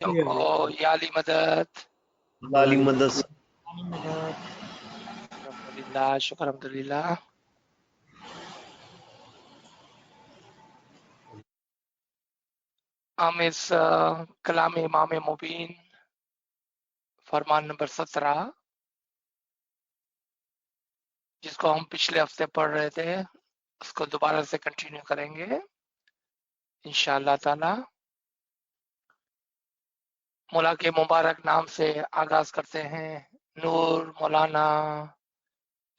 ओ याली मदद लाली मदद अल्हम्दुलिल्लाह शुक्र अल्हम्दुलिल्लाह। हम इस कलाम इमाम मुबीन फरमान नंबर 17 जिसको हम पिछले हफ्ते पढ़ रहे थे उसको दोबारा से कंटिन्यू करेंगे इंशाअल्लाह ताला। मौला के मुबारक नाम से आगाज करते हैं। नूर मौलाना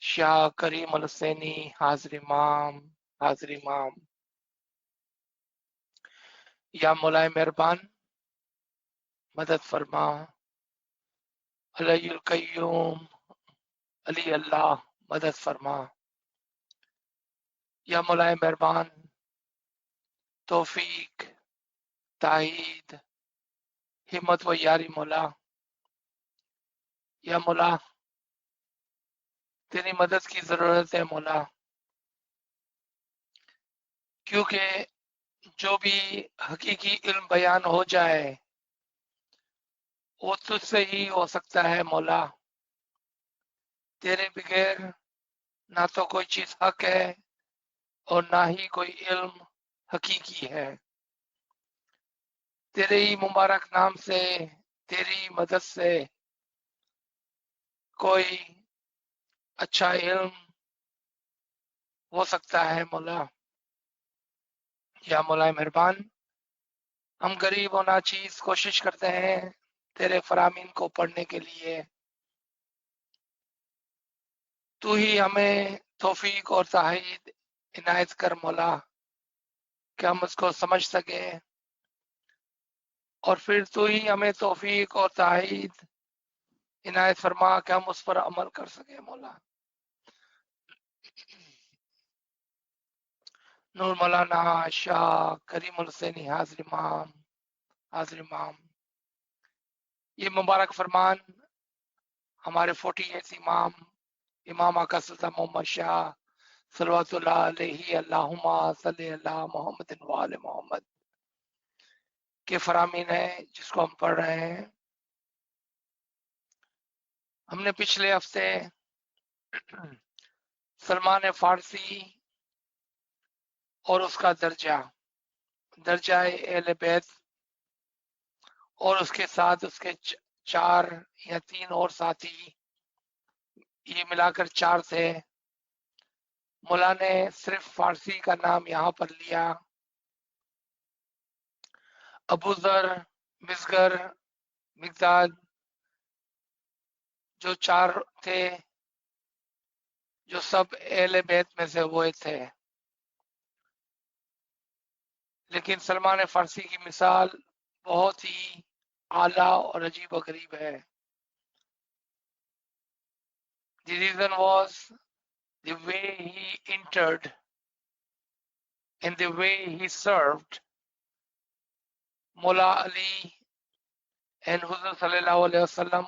शाह करीम अल हुसैनी हाजिर इमाम हाजिर इमाम। या मौलाए मेहरबान मदद फरमा। अलैयुल कय्यूम अली अल्लाह मदद फरमा। या मौलाए मेहरबान तौफीक ताईद हिम्मत व यारी मौला। या मौला तेरी मदद की जरूरत है मौला, क्योंकि जो भी हकीकी इल्म बयान हो जाए वो तुझसे ही हो सकता है मौला। तेरे बगैर ना तो कोई चीज हक है और ना ही कोई इल्म हकीकी है। तेरे ही मुबारक नाम से तेरी मदद से कोई अच्छा इल्म हो सकता है मौला। या मौला मेहरबान हम गरीब और नाचीज कोशिश करते हैं तेरे फरामीन को पढ़ने के लिए। तू ही हमें तौफीक और ताहीद इनायत कर मौला कि हम उसको समझ सके, और फिर तू ही हमें तौफीक और ताहीद इनायत फरमा कि हम उस पर अमल कर सके मौला। नूर मौलाना शाह करीम अल हुसैनी हाजिर इमाम हाजिर इमाम। ये मुबारक फरमान हमारे 48 इमाम इमाम आका सुल्तान मोहम्मद शाह सल्लल्लाहु अलैहि अल्लाहुम्मा सल्ली अला मोहम्मद व आले मोहम्मद के फरामीन है जिसको हम पढ़ रहे हैं। हमने पिछले हफ्ते सलमान फारसी और उसका दर्जा अहले बैत और उसके साथ उसके 4 या 3 और साथी, ये मिलाकर 4 थे। मौला ने सिर्फ फारसी का नाम यहाँ पर लिया। अबू जर मिसगर मिगदाद जो 4 थे जो सब अहले बैत में से हुए थे, लेकिन सलमान फारसी की मिसाल बहुत ही आला और अजीब व गरीब है। The reason was the way he entered and the way he served Mullah Ali and Huzur Sallallahu Alaihi Wasallam.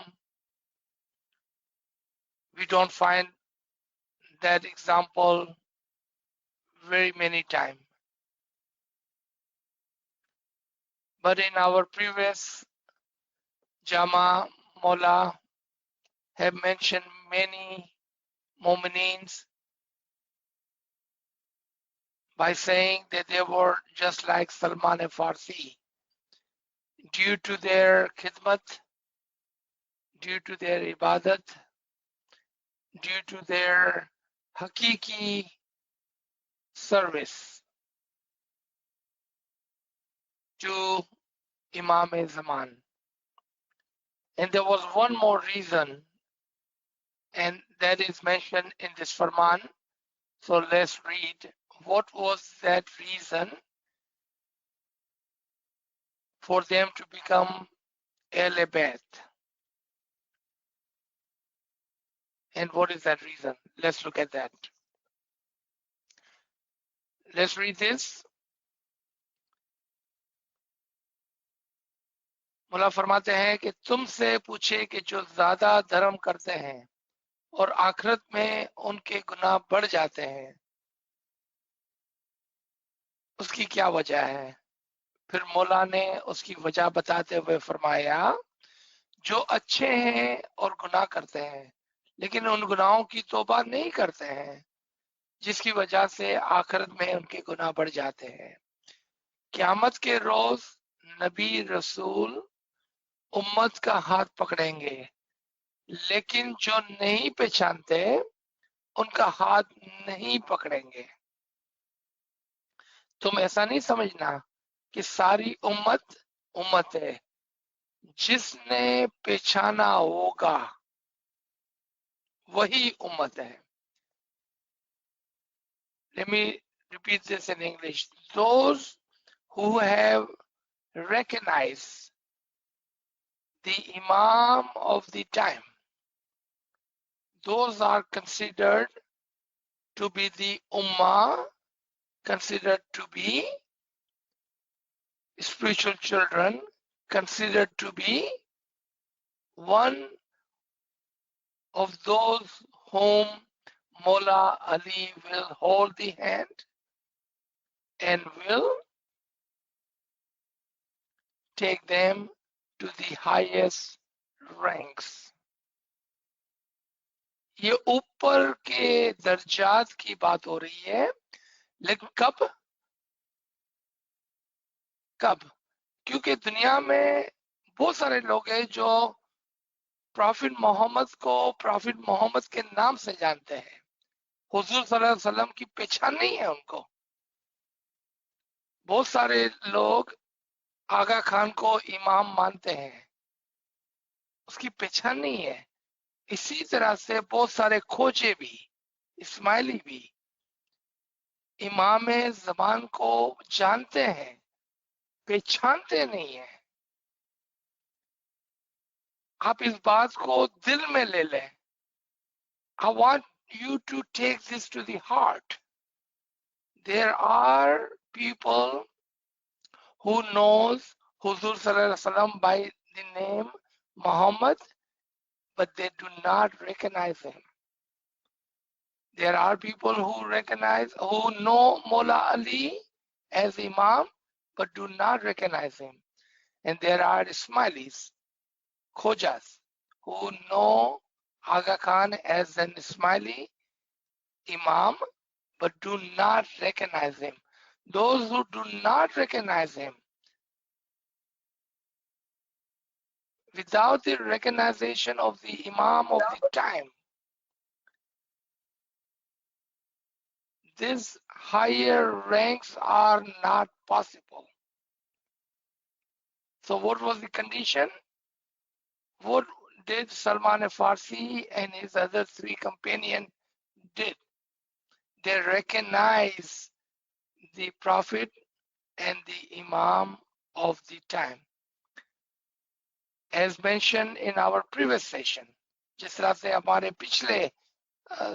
We don't find that example very many times. But in our previous Jama, Mullah have mentioned many Mu'minins by saying that they were just like Salman Farsi due to their khidmat, due to their ibadat, due to their hakiki service to Imam Zaman. And there was one more reason, and that is mentioned in this Farman. So let's read. What was that reason for them to become Ahl Bayt? And what is that reason? Let's look at that. Let's read this. मुला फरमाते हैं कि तुमसे पूछे कि जो ज्यादा धर्म करते हैं और आखिरत में उनके गुनाह बढ़ जाते हैं उसकी क्या वजह है। फिर मौला ने उसकी वजह बताते हुए फरमाया, जो अच्छे हैं और गुनाह करते हैं लेकिन उन गुनाहों की तौबा नहीं करते हैं, जिसकी वजह से आखिरत में उनके गुनाह बढ़ जाते हैं। क़यामत के रोज नबी रसूल उम्मत का हाथ पकड़ेंगे, लेकिन जो नहीं पहचानते उनका हाथ नहीं पकड़ेंगे। तुम ऐसा नहीं समझना कि सारी उम्मत उम्मत है, जिसने पहचाना होगा वही उम्मत है। Let me repeat this in English. Those who have recognized the Imam of the time, those are considered to be the Ummah, considered to be spiritual children, considered to be one of those whom Mullah Ali will hold the hand and will take them to the highest ranks. ये ऊपर के दर्जात की बात हो रही है, लेकिन कब कब? क्योंकि दुनिया में बहुत सारे लोग हैं जो प्रॉफिट मोहम्मद को प्रॉफिट मोहम्मद के नाम से जानते हैं, हुजूर सल्लल्लाहु अलैहि वसल्लम की पहचान नहीं है उनको। बहुत सारे लोग आगा खान को इमाम मानते हैं, उसकी पहचान नहीं है। इसी तरह से बहुत सारे खोजे भी, इस्माइली भी इमाम ज़मान को जानते हैं, पहचानते नहीं है। आप इस बात को दिल में ले लें। I want you to take this to the heart. There are people who knows Huzur Sallallahu Alaihi Wasallam by the name Muhammad, but they do not recognize him. There are people who know Mullah Ali as Imam, but do not recognize him. And there are Ismailis, Khojas, who know Aga Khan as an Ismaili Imam, but do not recognize him. Those who do not recognize him, without the recognition of the Imam of the time, these higher ranks are not possible. So what was the condition? What did Salman Farsi and his other three companions did? They recognized the Prophet and the Imam of the time. As mentioned in our previous session, जिस तरह से हमारे पिछले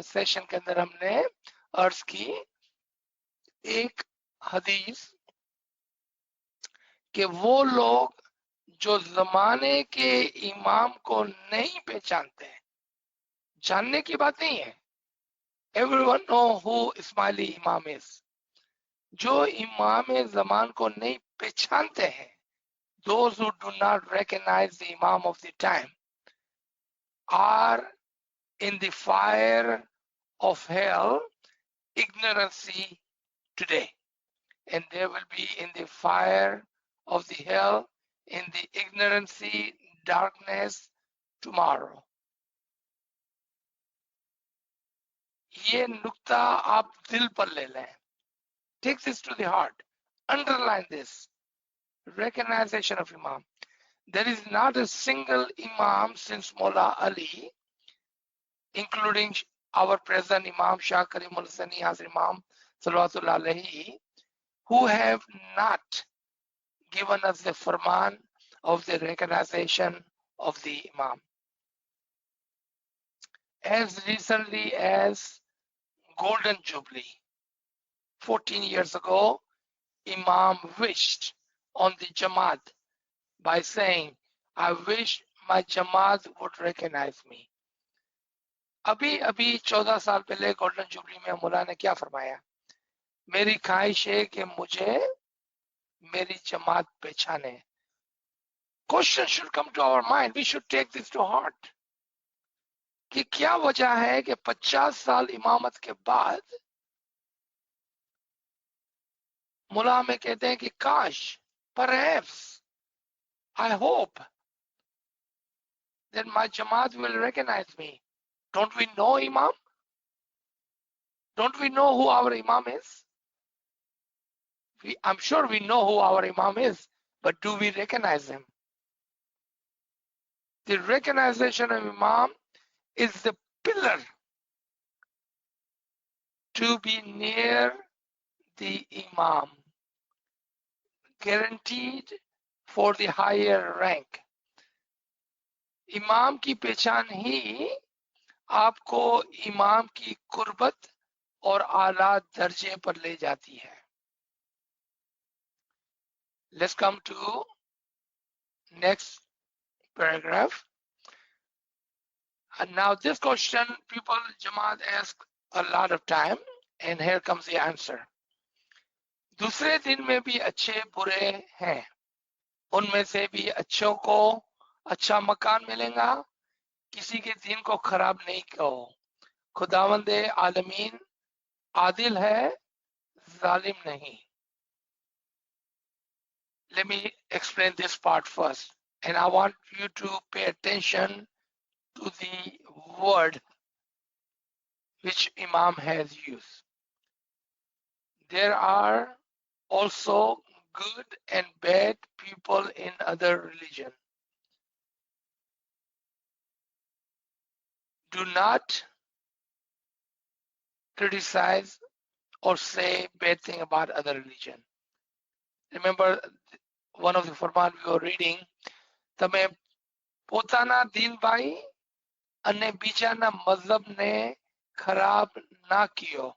session के अंदर हमने अर्ज की, एक हदीस कि वो लोग जो जमाने के इमाम को नहीं पहचानते, जानने की बात नहीं है, everyone know who Ismaili Imam is, जो इमाम ज़मान को नहीं पहचानते हैं, those who do not recognize the Imam of the time are in the fire of hell, ignorancy today, and they will be in the fire of the hell, in the ignorancy, darkness tomorrow. ये नुक्ता आप दिल पर ले लें. Take this to the heart. Underline this. Recognition of Imam. There is not a single Imam since Mullah Ali, including our present Imam Shah Karimul Sani Hazir Imam Salawatullah Alayhi, who have not given us the Farman of the recognition of the Imam. As recently as Golden Jubilee, 14 years ago, Imam wished on the Jamaat by saying, I wish my Jamaat would recognize me. अभी 14 साल पहले golden jubilee में मुला ने क्या फरमाया? मेरी ख्वाहिश है कि मुझे मेरी जमात पहचाने. Question should come to our mind. We should take this to heart. कि क्या वजह है कि 50 साल इमामत के बाद मुला में कहते हैं कि काश, perhaps, I hope that my Jamaat will recognize me. Don't we know Imam? Don't we know who our Imam is? I'm sure we know who our Imam is, but do we recognize him? The recognition of Imam is the pillar to be near the Imam, guaranteed for the higher rank. इमाम की पहचान ही आपको इमाम की कुर्बत और आला दर्जे पर ले जाती है. Let's come to next paragraph. And now this question people Jamaat ask a lot of time, and here comes the answer. दूसरे दिन में भी अच्छे बुरे हैं, उनमें से भी अच्छों को अच्छा मकान मिलेगा, किसी के दिन को खराब नहीं कहो. खुदावंद आलमीन आदिल है, जालिम नहीं. Let me explain this part first, and I want you to pay attention to the word which Imam has used. There are also good and bad people in other religion. Do not criticize or say bad thing about other religion. Remember one of the Farman we were reading, તમે પોતાના દિન ભાઈ અને બીજાના મઝહબને ખરાબ ના કયો.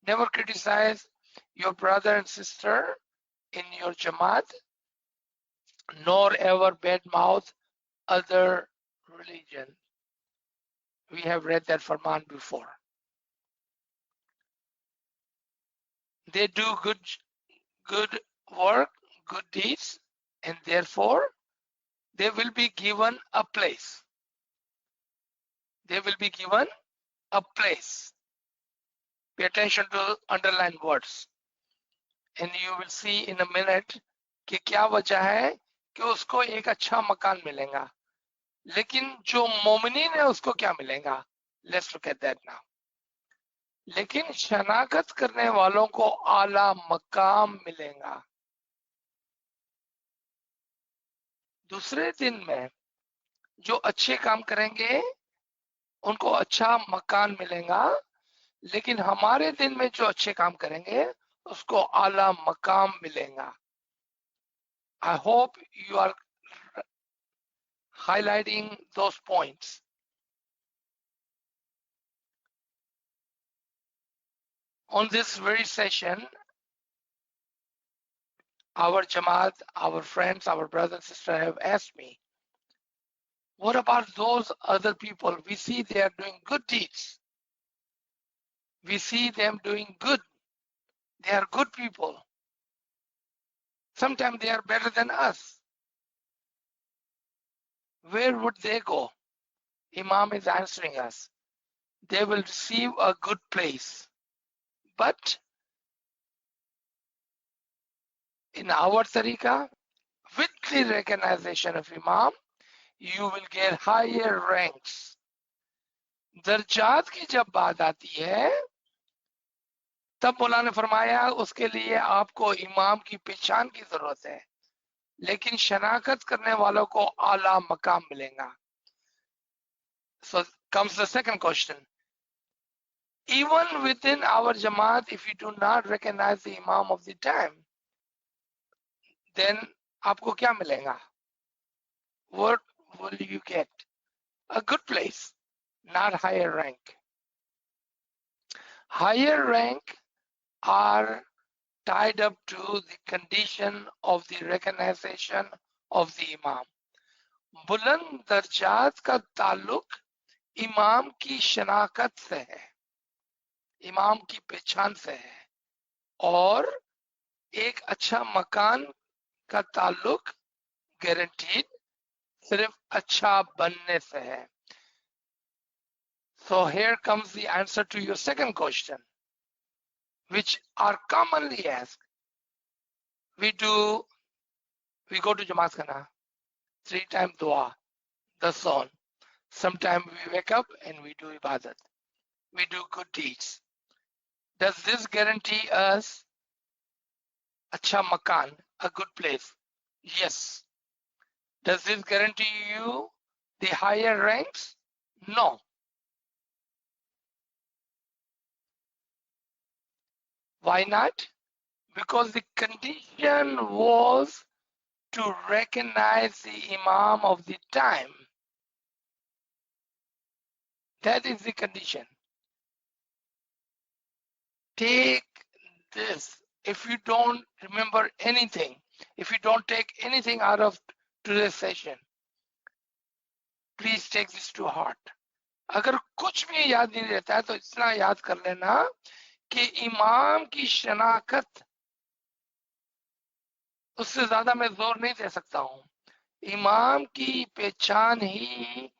Never criticize your brother and sister in your Jamaat, nor ever badmouth other religion. We have read that Farman before. They do good work, good deeds, and therefore they will be given a place. They will be given a place. Pay attention to underlined words, and you will see in a minute कि क्या वजह है कि उसको एक अच्छा मकान मिलेगा, लेकिन जो मोमिनीन है उसको क्या मिलेगा. Let's look at that now. लेकिन शनाख्त करने वालों को आला मकाम मिलेगा. दूसरे दिन में जो अच्छे काम करेंगे उनको अच्छा मकान मिलेगा, लेकिन हमारे दिन में जो अच्छे काम करेंगे उसको आला मकाम मिलेगा. I hope you are highlighting those points. On this very session, our Jamaat, our friends, our brothers and sisters have asked me, what about those other people? We see they are doing good deeds. We see them doing good. They are good people. Sometimes they are better than us. Where would they go? Imam is answering us. They will receive a good place. But in our tariqah, with the recognition of Imam, you will get higher ranks. दर्जात की जब बात आती है तब मौला ने फरमाया उसके लिए आपको इमाम की पहचान की जरूरत है, लेकिन शनाख्त करने वालों को आला मकाम मिलेगा. So comes the second question. Even within our Jamaat, if you do not recognize the Imam of the time, then आपको क्या मिलेगा? What will you get? A good place, not higher rank. Higher rank are tied up to the condition of the recognition of the Imam. बुलंद दर्जात का ताल्लुक इमाम की शनाख्त से है, इमाम की पहचान से है, और एक अच्छा मकान का ताल्लुक गारंटीड सिर्फ अच्छा बनने से है. So here comes the answer to your second question, which are commonly asked. We go to Jamaat Khana, 3 times dua, the son. Sometimes we wake up and we do ibadat. We do good deeds. Does this guarantee us acha makan, a good place? Yes. Does this guarantee you the higher ranks? No. Why not? Because the condition was to recognize the Imam of the time. That is the condition. Take this. If you don't remember anything, if you don't take anything out of today's session, please take this to heart. अगर कुछ भी याद नहीं रहता है तो इतना याद कर लेना कि इमाम की शनाख्त, उससे ज्यादा मैं जोर नहीं दे सकता हूं. इमाम की पहचान ही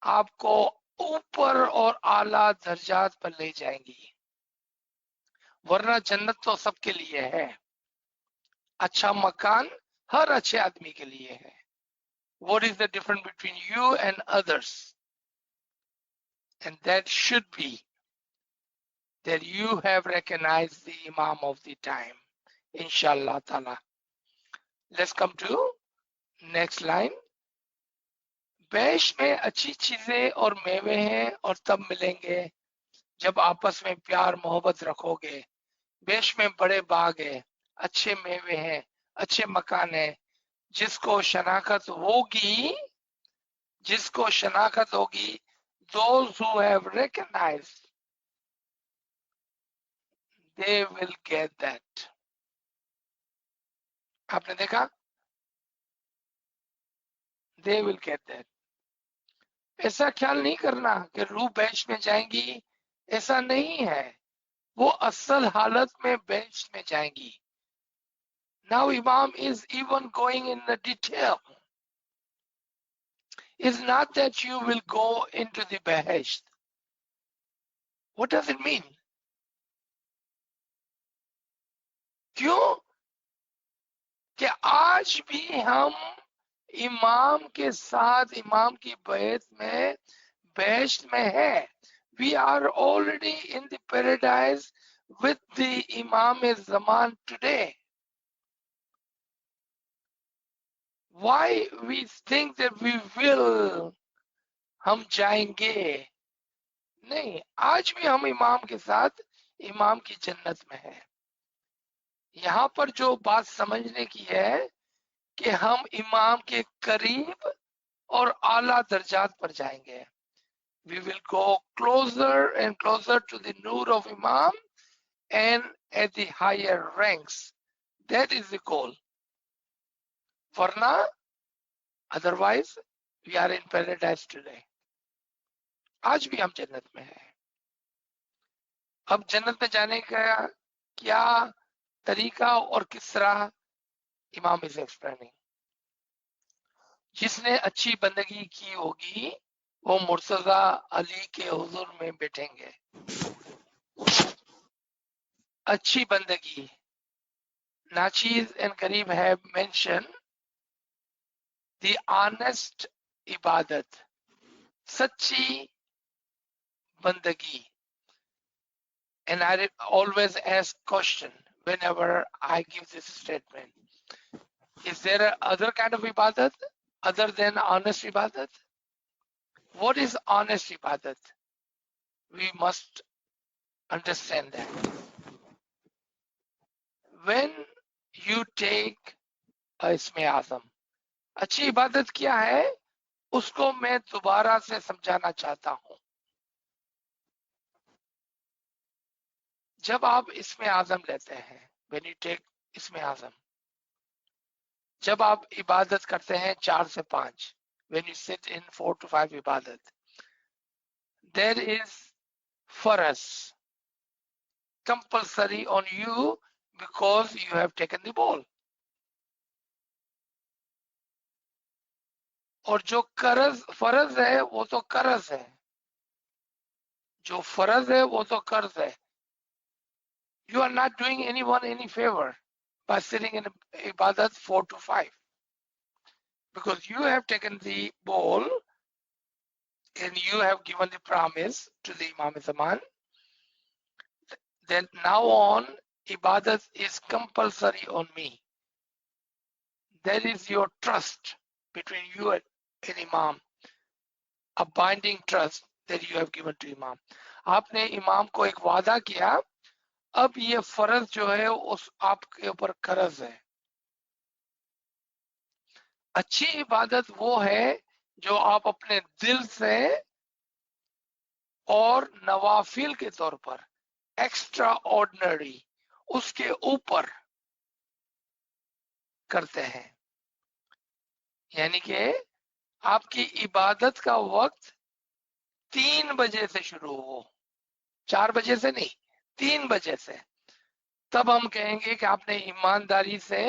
आपको ऊपर और आला दर्जात पर ले जाएंगी, वरना जन्नत तो सबके लिए है. अच्छा मकान हर अच्छे आदमी के लिए है. What is the difference between you and others? And that should be that you have recognized the Imam of the time. Inshallah ta'ala. Let's come to next line. Bash में अच्छी चीजें और मेवे हैं और तब मिलेंगे जब आपस में प्यार मोहब्बत रखोगे. बैश में बड़े बाग है, अच्छे मेवे हैं, अच्छे मकान है. जिसको शनाख्त होगी, जिसको शनाख्त होगी, those who have recognized, they will get that. आपने देखा? They will get that. ऐसा ख्याल नहीं करना कि रूह बेंच में जाएंगी, ऐसा नहीं है. वो असल हालत में बेंच में जाएंगी. Now Imam is even going in the detail. It's not that you will go into the behesht. What does it mean? क्यों? कि आज भी हम इमाम के साथ, इमाम की बैत में, बेहश्त में है. We are already in the paradise with the Imam Zaman today. Why we think that we will, हम जाएंगे? नहीं, आज भी हम इमाम के साथ इमाम की जन्नत में है. यहाँ पर जो बात समझने की है कि हम इमाम के करीब और आला दर्जात पर जाएंगे. We will go closer and closer to the nur of Imam and at the higher ranks. That is the goal. वरना, otherwise, we are in paradise today. आज भी हम जन्नत में हैं. अब जन्नत में जाने का क्या तरीका और किस तरह, इमाम इज एक्सप्लेनिंग. जिसने अच्छी बंदगी की होगी वो मुर्तजा अली के हुजूर में बैठेंगे. अच्छी बंदगी. Nachiz and Kareem have mentioned the honest ibadat, सच्ची बंदगी. And I always ask question whenever I give this statement. Is there other kind of ibadat other than honest ibadat? What is honest ibadat? We must understand that. When you take इसमें आज़म, अच्छी इबादत क्या है उसको मैं दोबारा से समझाना चाहता हूं. जब आप इसमें आज़म लेते हैं, when you take इसमें आज़म, जब आप इबादत करते हैं 4 से 5, when you sit in 4 to 5 ibadat, there is for us compulsory on you because you have taken the bowl. और जो फर्ज है वो तो कर्ज है, जो फर्ज है वो तो कर्ज है. You are not doing anyone any favor by sitting in ibadat 4 to 5, because you have taken the bowl and you have given the promise to the Imam Zaman. Then now on, ibadat is compulsory on me. That is your trust between you and Imam, a binding trust that you have given to Imam. आपने इमाम को एक वादा किया, अब ये फर्ज जो है उस आपके ऊपर कर्ज है. अच्छी इबादत वो है जो आप अपने दिल से और नवाफिल के तौर पर, एक्स्ट्रा ऑर्डिनरी, उसके ऊपर करते हैं. यानी कि आपकी इबादत का वक्त 3 बजे से शुरू हो, 4 बजे से नहीं, 3 बजे से, तब हम कहेंगे कि आपने ईमानदारी से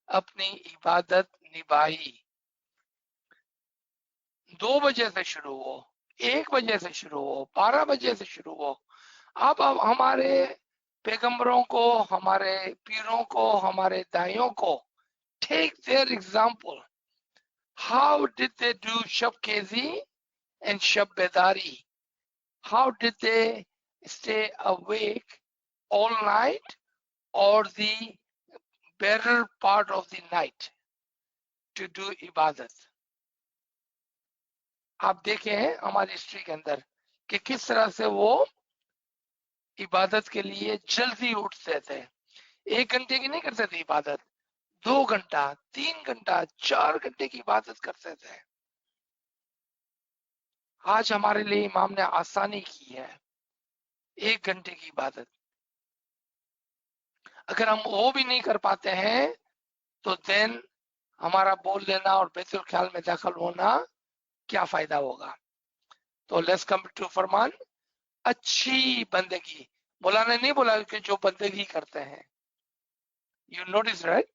अपनी इबादत निभाई. 2 बजे से शुरू हो, 1 बजे से शुरू हो, 12 बजे से शुरू हो. अब हमारे पैगंबरों को, हमारे पीरों को, हमारे दाइयों को, take their example. How did they do Shab Kezi and Shab Bedari? How did they stay awake all night or the better part of the night to do ibadat? आप देखें हमारी हिस्ट्री के अंदर कि किस तरह से वो इबादत के लिए जल्दी उठते थे. 1 घंटे की नहीं करते थे इबादत, 2 घंटा, 3 घंटा, 4 घंटे की इबादत करते थे. आज हमारे लिए इमाम ने आसानी की है, 1 घंटे की इबादत. अगर हम वो भी नहीं कर पाते हैं तो देन हमारा बोल लेना और बैतुल ख्याल में दाखिल होना क्या फायदा होगा. तो लेट्स कम टू फरमान. अच्छी बंदगी, मौलाना ने नहीं बोला कि जो बंदगी करते हैं. You notice, right?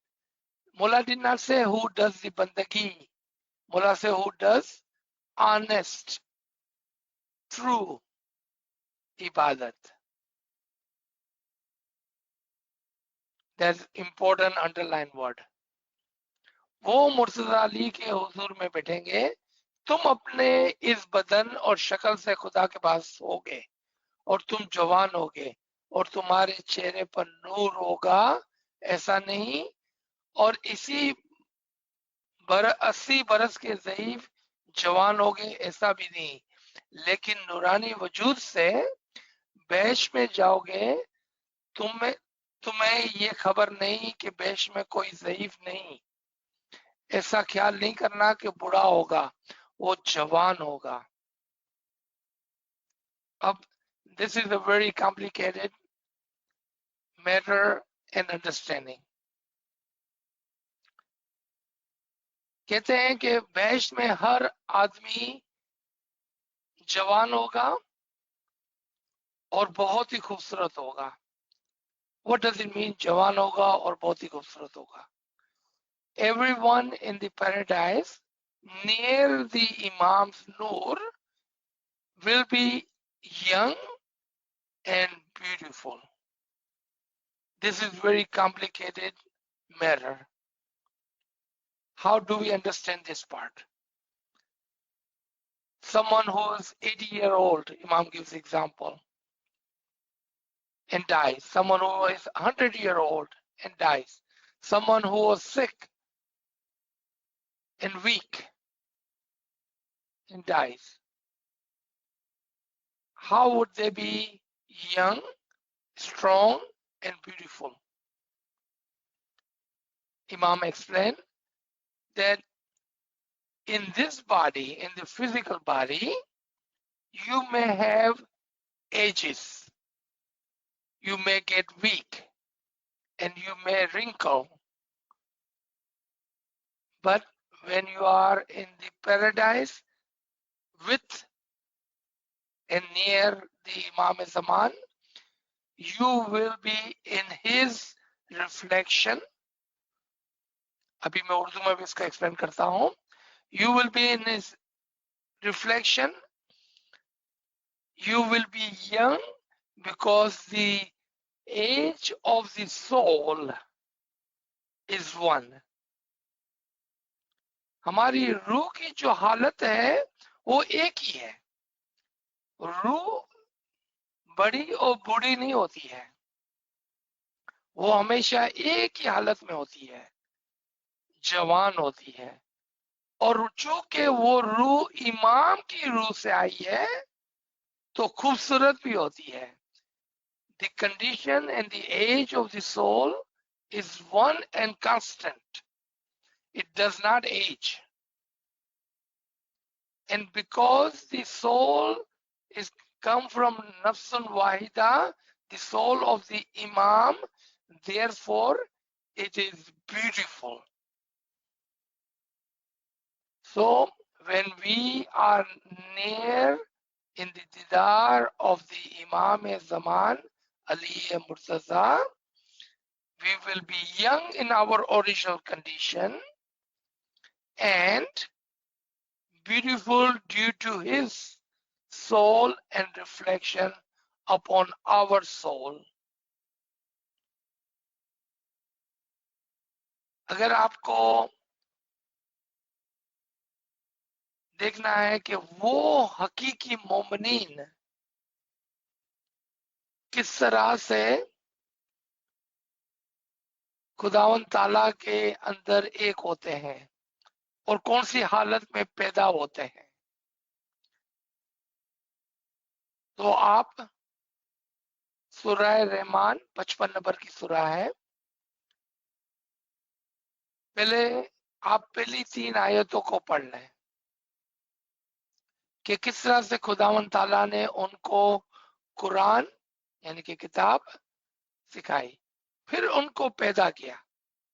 Mullah did not say who does the bandagi. Mullah say who does honest, true ibadat. That's important underline word. वो मुर्तजा अली के हुजूर में बैठेंगे, तुम अपने इस बदन और शक्ल से खुदा के पास होगे और तुम जवान होगे और तुम्हारे चेहरे पर नूर होगा, ऐसा नहीं. और इसी 80 बरस के ज़ईफ जवान हो गए, ऐसा भी नहीं. लेकिन नूरानी वजूद से बैश में जाओगे, तुम्हें ये खबर नहीं कि बैश में कोई ज़ईफ नहीं. ऐसा ख्याल नहीं करना कि बुढ़ा होगा, वो जवान होगा. अब this is a very complicated matter and understanding. कहते हैं कि बैश में हर आदमी जवान होगा और बहुत ही खूबसूरत होगा. What does it mean जवान होगा और बहुत ही खूबसूरत होगा? Everyone in the paradise near the Imam's Noor will be young and beautiful. This is very complicated matter. How do we understand this part? Someone who is 80-year-old, Imam gives example, and dies. Someone who is 100-year-old and dies. Someone who was sick and weak and dies. How would they be young, strong, and beautiful? Imam explained that in this body, in the physical body, you may have ages. You may get weak and you may wrinkle. But when you are in the paradise with and near the Imam Zaman, you will be in his reflection, अभी मैं उर्दू में भी इसका explain करता हूं. You will be in his reflection. You will be young because the age of the soul is one. हमारी रूह की जो हालत है वो एक ही है. रूह बड़ी और बूढ़ी नहीं होती है, वो हमेशा एक ही हालत में होती है, जवान होती है. और चूंकि वो रूह इमाम की रूह से आई है तो खूबसूरत भी होती है. The condition and the age of the soul is one and constant. It does not age. And because the soul is come from Nafsun Wahida, the soul of the Imam, therefore it is beautiful. So when we are near in the didar of the Imam Zaman, Ali Murtaza, we will be young in our original condition and beautiful due to his soul and reflection upon our soul. अगर आपको देखना है कि वो हकीकी मोमिनीन किस तरह से खुदावन ताला के अंदर एक होते हैं और कौन सी हालत में पैदा होते हैं, तो आप सूरह रहमान 55 नंबर की सूरह है, पहले आप पहली 3 आयतों को पढ़ लें कि किस तरह से खुदावन ताला ने उनको कुरान यानी कि किताब सिखाई, फिर उनको पैदा किया,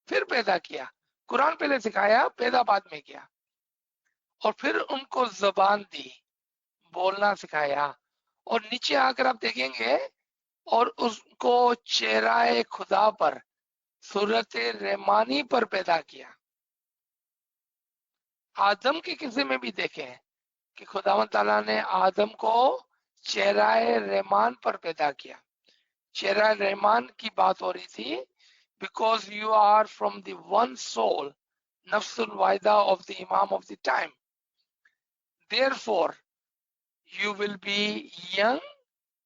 फिर पैदा किया, कुरान पहले सिखाया, पैदा बाद में किया, और फिर उनको जबान दी, बोलना सिखाया, और नीचे आकर आप देखेंगे और उसको चेहराए खुदा पर सूरत रहमानी पर पैदा किया. आदम के किस्से में भी देखें कि खुदावंद ताला ने आदम को चेहराए रहमान पर पैदा किया. चेहरा रहमान की बात हो रही थी, because you are from the one soul, nafsul waida of the imam of the time. Therefore, you will be young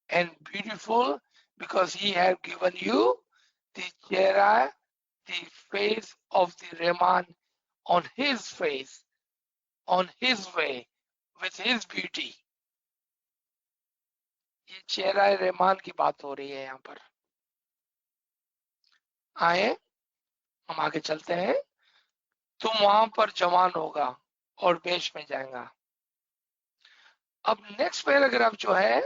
and beautiful because he has given you the chehra, the face of the Rahman on his face, on his way, with his beauty. ये चेहरा रहमान की बात हो रही है यहाँ पर. आए हम आगे चलते हैं. तुम वहां पर जवान होगा और बेश में जाएगा. अब नेक्स्ट पैराग्राफ जो है,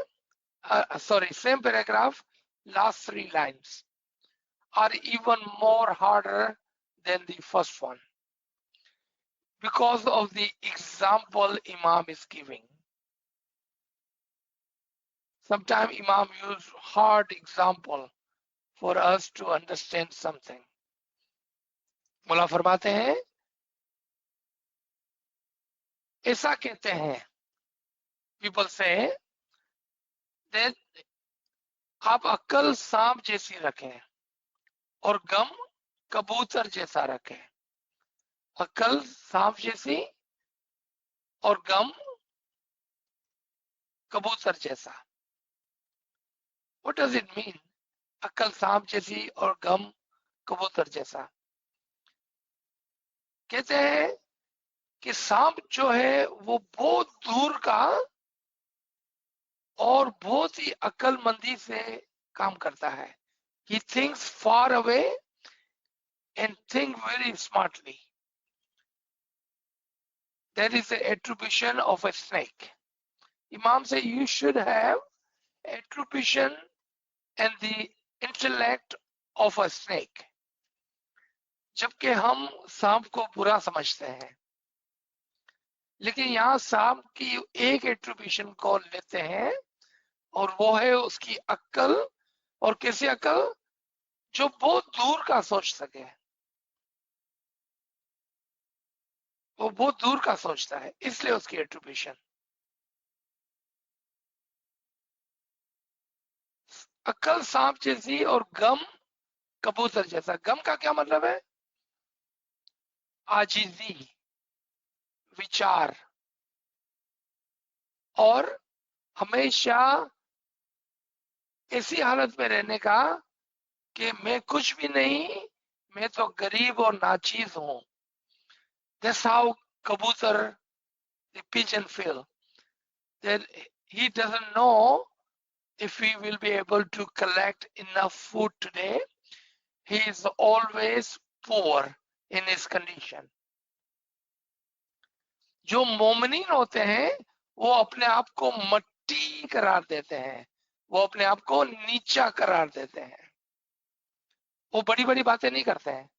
sorry, same paragraph, last 3 lines are even more harder than the first one because of the example Imam is giving. Sometimes Imam use hard example for us to understand something. मुला फरमाते हैं, ऐसा कहते हैं, people say that आप अक्ल सांप जैसी रखें और गम कबूतर जैसा रखें. अक्ल सांप जैसी और गम कबूतर जैसा. What does it mean? अक्ल सांप जैसी और गम कबूतर जैसा. कहते हैं कि सांप जो है वो बहुत दूर का और बहुत ही अक्लमंदी से काम करता है. He thinks far away and think very smartly. That is the attribution of a snake. Imam say you should have attribution and the intellect of a snake. जबकि हम सांप को बुरा समझते हैं, लेकिन यहाँ सांप की एक एट्रीब्यूशन को लेते हैं और वो है उसकी अक्ल. और कैसी अक्ल? जो बहुत दूर का सोच सके, वो बहुत दूर का सोचता है, इसलिए उसकी एट्रीब्यूशन। अक्ल सांप जैसी और गम कबूतर जैसा। गम का क्या मतलब है? आजीजी, विचार, और हमेशा ऐसी हालत में रहने का कि मैं कुछ भी नहीं, मैं तो गरीब और नाचीज हूं। That's how Kabutar, the pigeon, feel. That he doesn't know if he will be able to collect enough food today. He is always poor in his condition. जो मोमिनीन होते हैं वो अपने आप को मट्टी करार देते हैं, वो अपने आप को नीचा करार देते हैं। वो बड़ी बड़ी बातें नहीं करते हैं।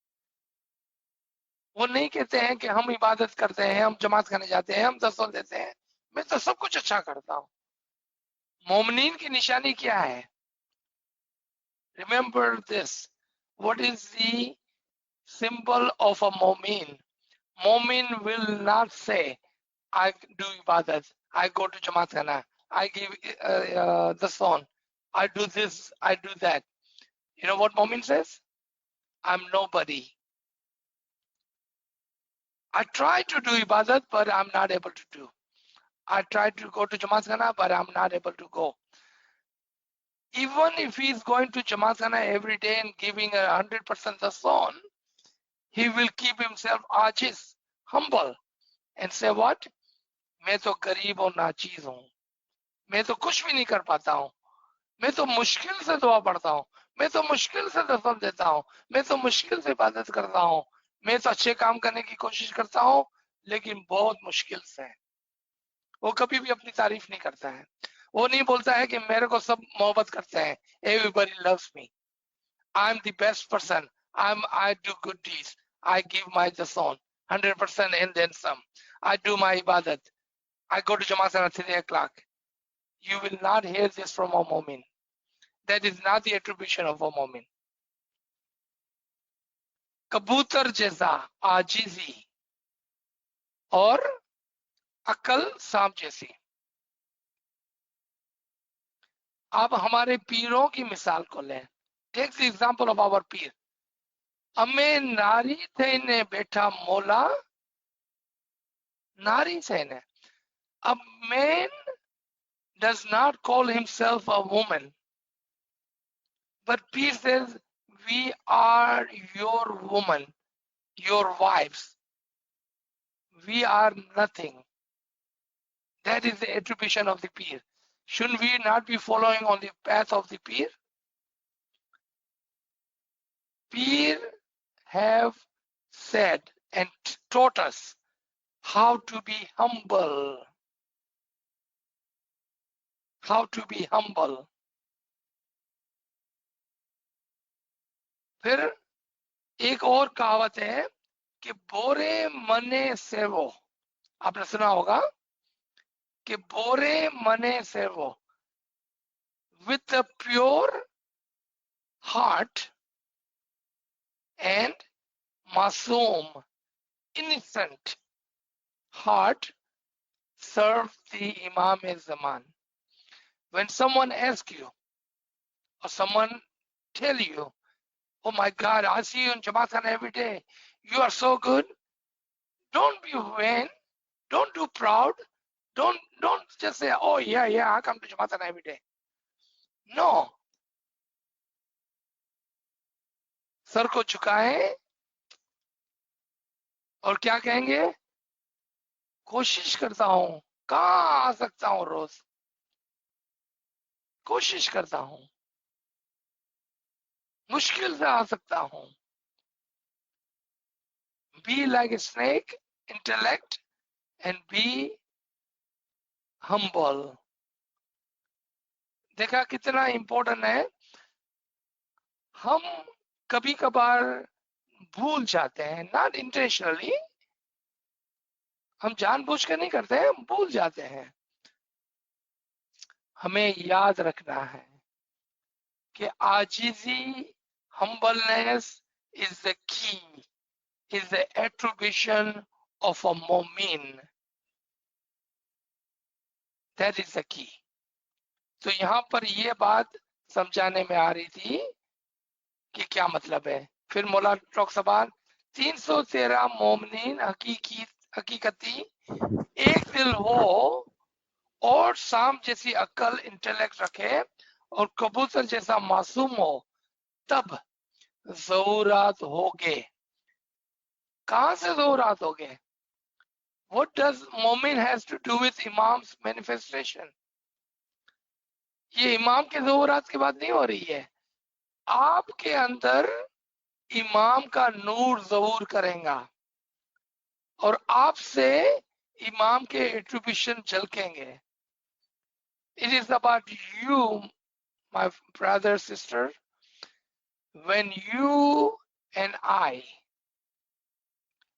वो नहीं कहते हैं कि हम इबादत करते हैं, हम जमात खाने जाते हैं, हम दस्तौर देते हैं, मैं तो सब कुछ अच्छा करता हूँ। मोमिनीन की निशानी क्या है? Remember this. What is the symbol of a Momin? Momin will not say, I do ibadat, I go to Jamaat Khana, I give the son, I do this, I do that. You know what Momin says? I'm nobody. I try to do ibadat, but I'm not able to do. I try to go to Jamaat Khana, but I'm not able to go. Even if he's going to Jamaat Khana every day and giving 100% the son, he will keep himself ajiz, humble, and say what? मैं तो गरीब और नाचीज हूँ, मैं तो कुछ भी नहीं कर पाता हूँ, मैं तो मुश्किल से दुआ पढ़ता हूँ, मैं तो मुश्किल से दफन देता हूँ, मैं तो मुश्किल से इबादत करता हूँ, मैं तो अच्छे काम करने की कोशिश करता हूँ, लेकिन बहुत मुश्किल से। वो कभी भी अपनी तारीफ नहीं करता है। वो नहीं बोलता है कि मेरे को सब मोहब्बत करते हैं, everybody loves me, I am the best person, I do good deeds, I give my jason 100% and then some, I do my ibadat, I go to Jamaat at 3 o'clock. You will not hear this from a mu'min. That is not the attribution of a mu'min. कबूतर जैसा आजीजी और अकल सांप जैसी। अब हमारे पीरों की मिसाल को लें। Take the example of our pir. हमें नारी थे ने बैठा मौला, नारी थे ने। A man does not call himself a woman, but Peer says, we are your woman, your wives. We are nothing. That is the attribution of the Peer. Shouldn't we not be following on the path of the Peer? Peer have said and taught us how to be humble. How to be humble. फिर एक और कहावत है कि बोरे मने सेवो। आपने सुना होगा कि बोरे मने सेवो, with a pure heart and masoom, innocent heart, serve the Imam-e-Zaman. When someone asks you or someone tell you, oh my God, I see you in Jamaat Khana every day, you are so good, don't be vain, don't do proud, don't just say, oh yeah, I come to Jamaat Khana every day. No. Sir को झुकाएं और क्या कहेंगे? कोशिश करता हूं, कहां आ सकता हूं रोज, कोशिश करता हूं, मुश्किल से आ सकता हूं। Be like a snake, intellect, and be humble. देखा कितना इंपॉर्टेंट है। हम कभी कभार भूल जाते हैं, नॉट इंटेंशनली, हम जानबूझ कर नहीं करते हैं, भूल जाते हैं। हमें याद रखना है कि आजीजी Humbleness is the key, is the attribution of a mu'min. That is the key. तो यहाँ पर ये बात समझाने में आ रही थी कि क्या मतलब है. फिर मौला टॉक्स अबाउट 313 मोमिनीन हकीकती एक दिल हो और शाम जैसी अक्ल इंटेलेक्ट रखे और कबूतर जैसा मासूम हो, तब ज़रूरत होगे. कहां से ज़रूरत होगे? What does मोमिन has to do with imams manifestation? ये इमाम के ज़रूरत की बात नहीं हो रही है. आपके अंदर इमाम का नूर ज़हूर करेगा और आपसे इमाम के attribution झलकेंगे. It is about you, my brother, sister. When you and I,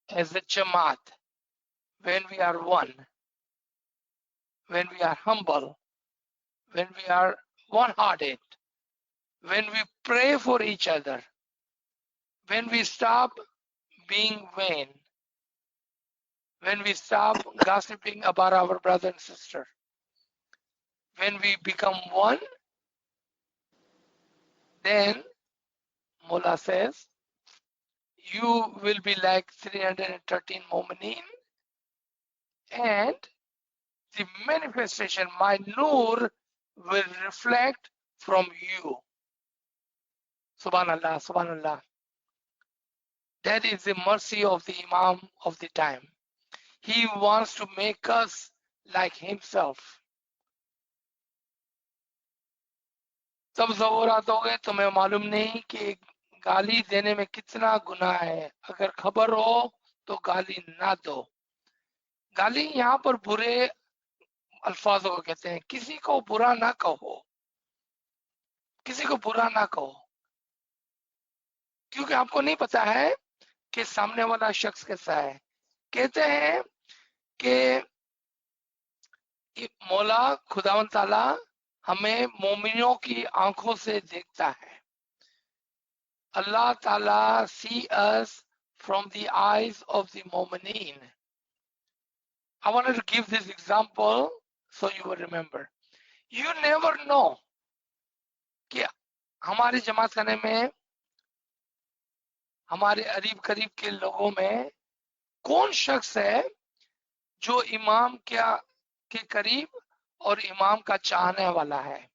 as a Jamaat, when we are one, when we are humble, when we are one-hearted, when we pray for each other, when we stop being vain, when we stop gossiping about our brother and sister, when we become one, then Mullah says, you will be like 313 mu'mineen, and the manifestation, my nur, will reflect from you. Subhanallah, Subhanallah. That is the mercy of the Imam of the time. He wants to make us like himself. तब ज़रूरत हो गए, तुम्हें मालूम नहीं कि गाली देने में कितना गुनाह है. अगर खबर हो तो गाली ना दो. गाली यहाँ पर बुरे अल्फाजों को कहते हैं. किसी को बुरा ना कहो, किसी को बुरा ना कहो, क्योंकि आपको नहीं पता है कि सामने वाला शख्स कैसा है. कहते हैं कि मौला खुदावन ताला हमें मोमिनों की आंखों से देखता है. Allah Ta'ala see us from the eyes of the mu'mineen. I wanted to give this example so you will remember. You never know कि हमारे जमात खाने में, हमारे अरीब करीब के लोगों में कौन शख्स है जो इमाम के करीब और इमाम का चाहने वाला है.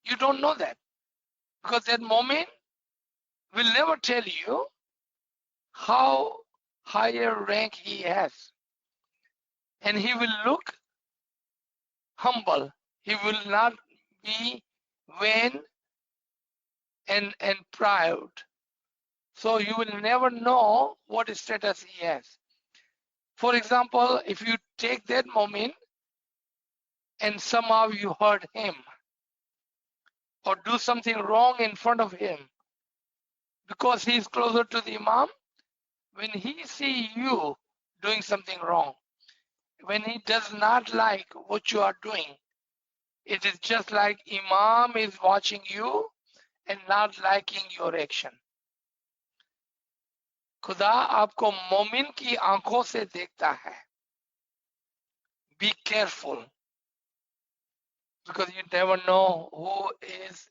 You don't know that, because that mu'min will never tell you how higher rank he has, and he will look humble. He will not be vain and proud. So you will never know what status he has. For example, if you take that moment and somehow you hurt him or do something wrong in front of him, because he is closer to the Imam, when he see you doing something wrong, when he does not like what you are doing, it is just like Imam is watching you and not liking your action. खुदा आपको मोमिन की आंखों से देखता है. Be careful, because you never know who is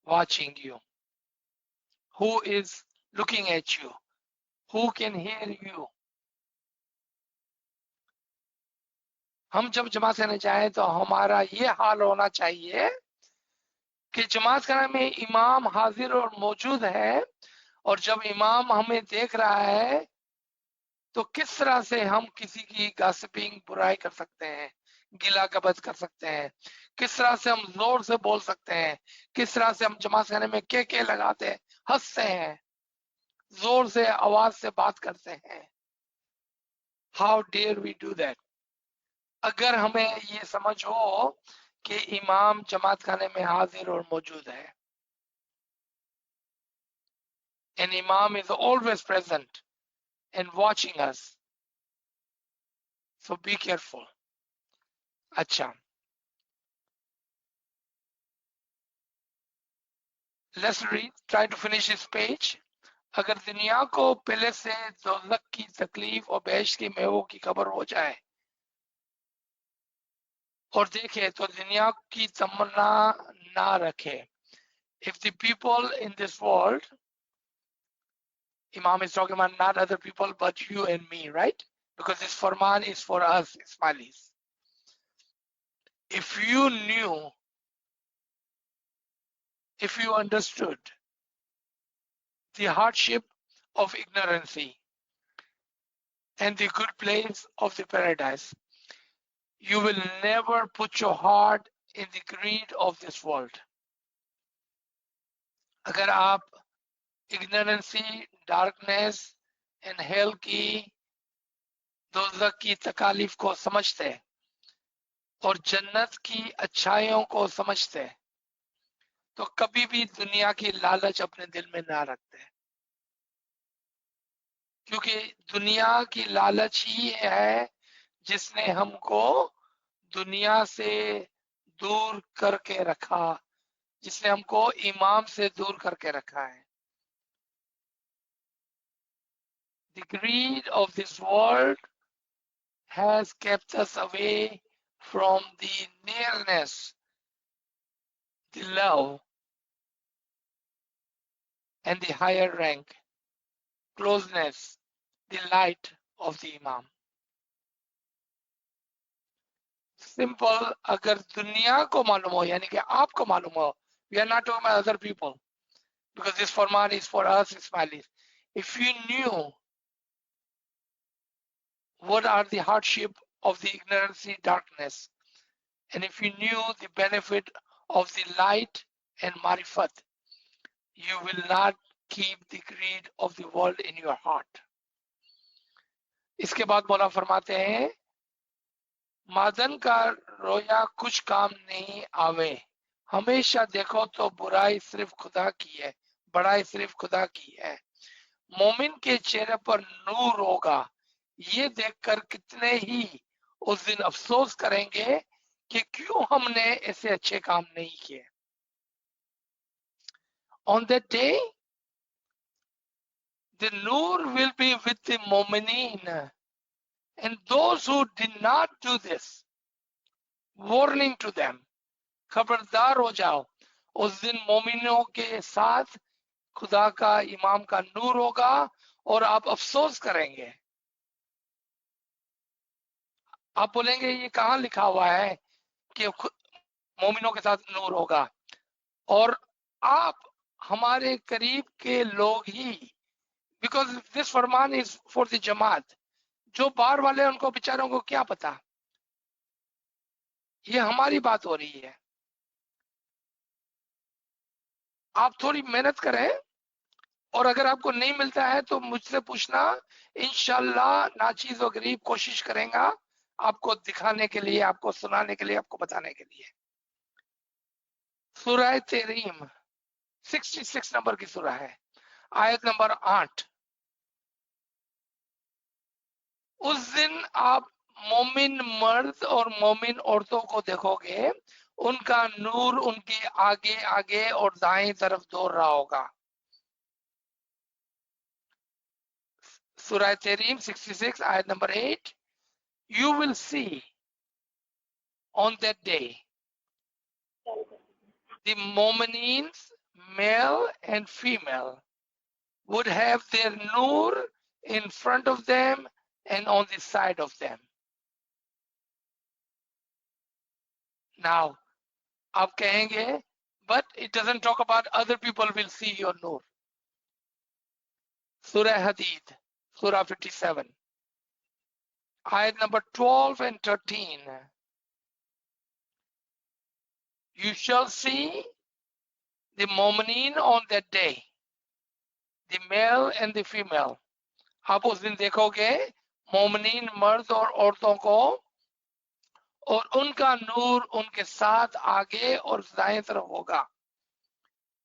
watching you, who is looking at you, who can hear you. हम जब जमात करने जाए तो हमारा ये हाल होना चाहिए कि जमात करने में इमाम हाजिर और मौजूद है, और जब इमाम हमें देख रहा है तो किस तरह से हम किसी की गॉसिपिंग, बुराई कर सकते हैं, गिला गबज कर सकते हैं, किस तरह से हम जोर से बोल सकते हैं, किस तरह से हम जमात खाने में के लगाते हैं, हंसते हैं, जोर से आवाज से बात करते हैं. How dare we do that? अगर हमें ये समझ हो कि इमाम जमात खाने में हाजिर और मौजूद है, and Imam is always present and watching us. So be careful. अच्छा, Let's read, try to finish this page. अगर दुनिया को पहले से दोज़ख की तकलीफ और बहश की मेवों की खबर हो जाए और देखे तो दुनिया की तमन्ना ना रखे. If the people in this world, Imam is talking about not other people but you and me, right? Because this Farman is for us, Ismailis. If you knew, if you understood the hardship of ignorancy and the good place of the paradise, you will never put your heart in the greed of this world. अगर आप ignorancy, darkness and hell की दोज़ख की तकालीफ को समझते और जन्नत की अच्छाइयों को समझते तो कभी भी दुनिया की लालच अपने दिल में ना रखते, क्योंकि दुनिया की लालच ही है जिसने हमको दुनिया से दूर करके रखा, जिसने हमको इमाम से दूर करके रखा है. The greed of this world has kept us away from the nearness, the love and the higher rank, closeness, the light of the Imam. Simple. अगर दुनिया को मालूम हो, यानी कि आपको मालूम हो, we are not talking about other people, because this format is for us Ismailis. If you knew what are the hardship of the ignorancy, darkness, and if you knew the benefit of the light and marifat, you will not keep the greed of the world in your heart. इसके बाद मौला फरमाते हैं, मादन का रोया कुछ काम नहीं आवे, हमेशा देखो तो बुराई सिर्फ खुदा की है, बड़ाई सिर्फ खुदा की है. मोमिन के चेहरे पर नूर होगा, ये देखकर कितने ही उस दिन अफसोस करेंगे कि क्यों हमने ऐसे अच्छे काम नहीं किए. On that day, the nur will be with the mu'mineen, and those who did not do this, warning to them, खबरदार हो जाओ, उस दिन मोमिनों के साथ खुदा का इमाम का नूर होगा और आप अफसोस करेंगे. आप बोलेंगे ये कहाँ लिखा हुआ है कि मोमिनों के साथ नूर होगा, और आप हमारे करीब के लोग ही, बिकॉज दिस फरमान इज फॉर द जमात, जो बाहर वाले उनको बेचारों को क्या पता, ये हमारी बात हो रही है. आप थोड़ी मेहनत करें, और अगर आपको नहीं मिलता है तो मुझसे पूछना, इंशाल्लाह नाचीज व गरीब कोशिश करेगा आपको दिखाने के लिए, आपको सुनाने के लिए, आपको बताने के लिए. सूरह तहरीम 66 नंबर की सूरह है, आयत नंबर 8. उस दिन आप मोमिन मर्द और मोमिन औरतों को देखोगे, उनका नूर उनके आगे आगे और दाएं तरफ दौड़ रहा होगा. Surah Tahrim 66 ayat number 8. You will see on that day the mu'minins, male and female, would have their nur in front of them and on the side of them. Now, आप कहेंगे, but it doesn't talk about other people will see your nur. Surah Hadid, Surah 57, ayat number 12 and 13. You shall see the mu'mineen on that day, the male and the female. आप उस दिन देखोगे मोमिनीन मर्द और औरतों को, और उनका नूर उनके साथ आगे और दाएं तरफ होगा,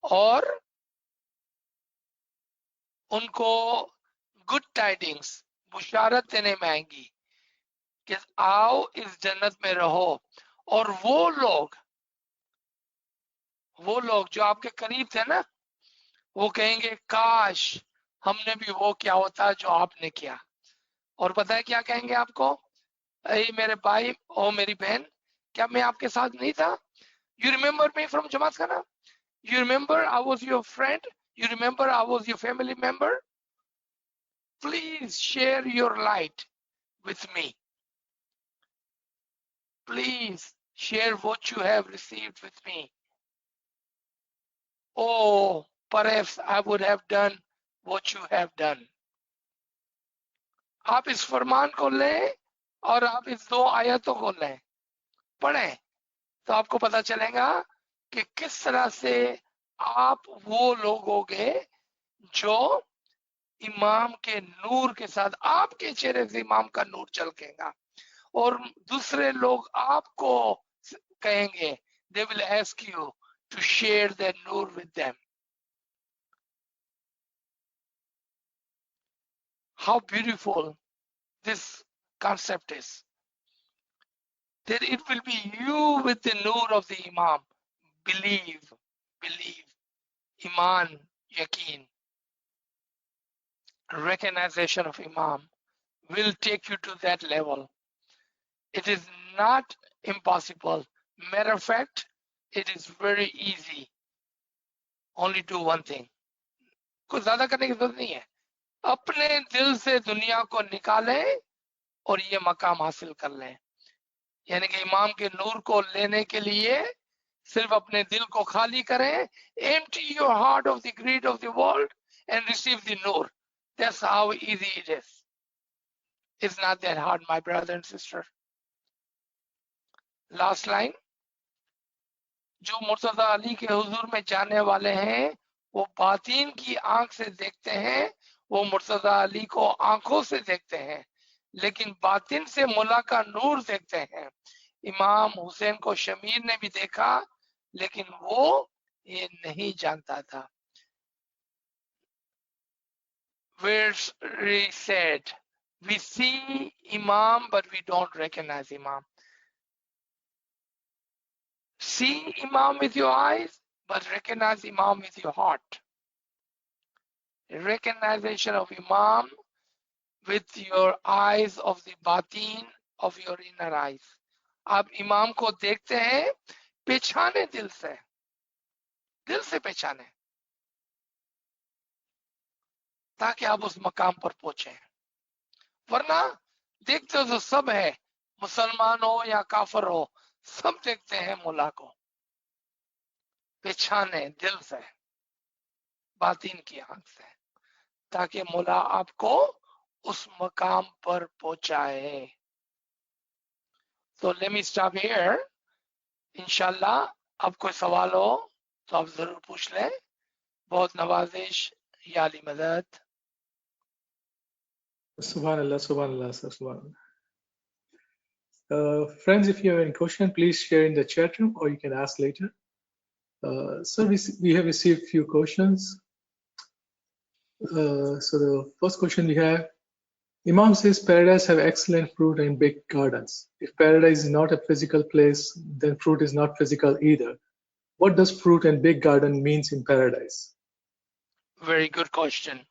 और उनको गुड टाइडिंग्स, बुशारत देने में आएंगी कि आओ इस जन्नत में रहो. और वो लोग जो आपके करीब थे ना, वो कहेंगे काश हमने भी वो क्या होता जो आपने किया। और पता है क्या कहेंगे आपको? अरे मेरे भाई और मेरी बहन, क्या मैं आपके साथ नहीं था? यू रिमेम्बर मी फ्रॉम जमात खाना? You remember I was your friend? You remember I was your family member? Please share your light with me. Please share what you have received with me. Oh, perhaps I would have done what you have done. आप इस फरमान को लें और आप इस दो आयतों को लें, पढ़ें, तो आपको पता चलेगा कि किस तरह से आप वो लोग होगे जो इमाम के नूर के साथ, आपके चेहरे से इमाम का नूर झलकेगा और दूसरे लोग आपको कहेंगे, they will ask you to share their nur with them. How beautiful this concept is. That it will be you with the nur of the Imam. Believe, Iman, Yaqeen. Recognition of Imam will take you to that level. It is not impossible. Matter of fact, it is very easy. Only do one thing. कुछ ज्यादा करने की जरूरत नहीं है, अपने दिल से दुनिया को निकालें और ये मकाम हासिल कर लें। यानी कि इमाम के नूर को लेने के लिए सिर्फ अपने दिल को खाली करें, empty your heart of the greed of the world and receive the nur. That's how easy it is. It's not that hard, my brother and sister. Last line. जो मुर्तजा अली के हुजूर में जाने वाले हैं वो बातीन की आंख से देखते हैं, वो मुर्तजा अली को आंखों से देखते हैं, लेकिन बातिन से मुला का नूर देखते हैं। इमाम हुसैन को शमीर ने भी देखा लेकिन वो ये नहीं जानता था। Where he said, we see Imam but we don't recognize Imam. See Imam with your eyes but recognize Imam with your heart. Recognition of Imam with your eyes of the batin of your inner eyes. आप इमाम को देखते हैं पहचाने दिल से पहचाने, ताकि आप उस मकाम पर पहुंचे। वरना देखते तो सब है, मुसलमान हो या काफर हो, सब देखते हैं मुला को, पहचाने दिल से, बातिन की आंख से, ताकि मुला आपको उस मकाम पर पहुंचाए। तो लेट मी स्टॉप हियर। इंशाल्लाह अब कोई सवाल हो तो आप जरूर पूछ लें। बहुत नवाजिश, या अली मदद। Subhanallah, Subhanallah, sir, Subhanallah. Friends, if you have any question, please share in the chat room or you can ask later. So we have received few questions. So the first question we have, Imam says paradise have excellent fruit and big gardens. If paradise is not a physical place, then fruit is not physical either. What does fruit and big garden means in paradise? Very good question.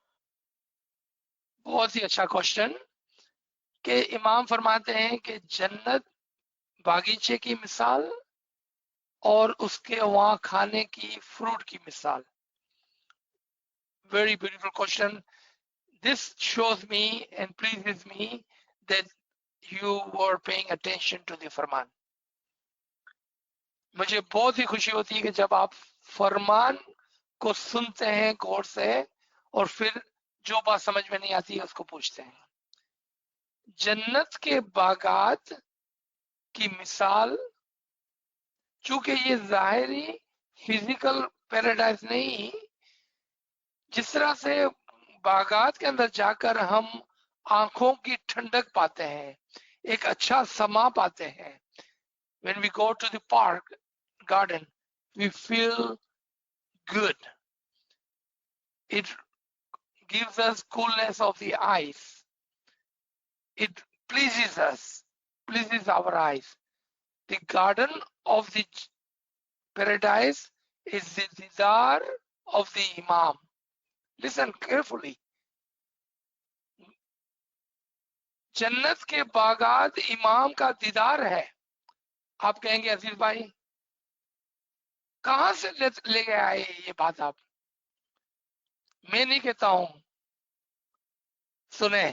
बहुत ही अच्छा question. कि इमाम फरमाते हैं कि जन्नत बागीचे की मिसाल और उसके वहां खाने की फ्रूट की मिसाल। Very beautiful question. This shows me and pleases me that you were paying attention to the फरमान। मुझे बहुत ही खुशी होती है कि जब आप फरमान को सुनते हैं गौर से और फिर जो बात समझ में नहीं आती है उसको पूछते हैं। जन्नत के बागात की मिसाल, चूंकि ये जाहिरी फिजिकल पैराडाइज नहीं, जिस तरह से बागात के अंदर जाकर हम आंखों की ठंडक पाते हैं, एक अच्छा समा पाते हैं। When we go to the park, garden, we feel good. It gives us coolness of the eyes. It pleases us, pleases our eyes. The garden of the paradise is the didar of the Imam. Listen carefully, जन्नत के बागात इमाम का दीदार है। आप कहेंगे अजीज भाई कहां से ले गए आए ये बात आप? मैं नहीं कहता हूं, सुने,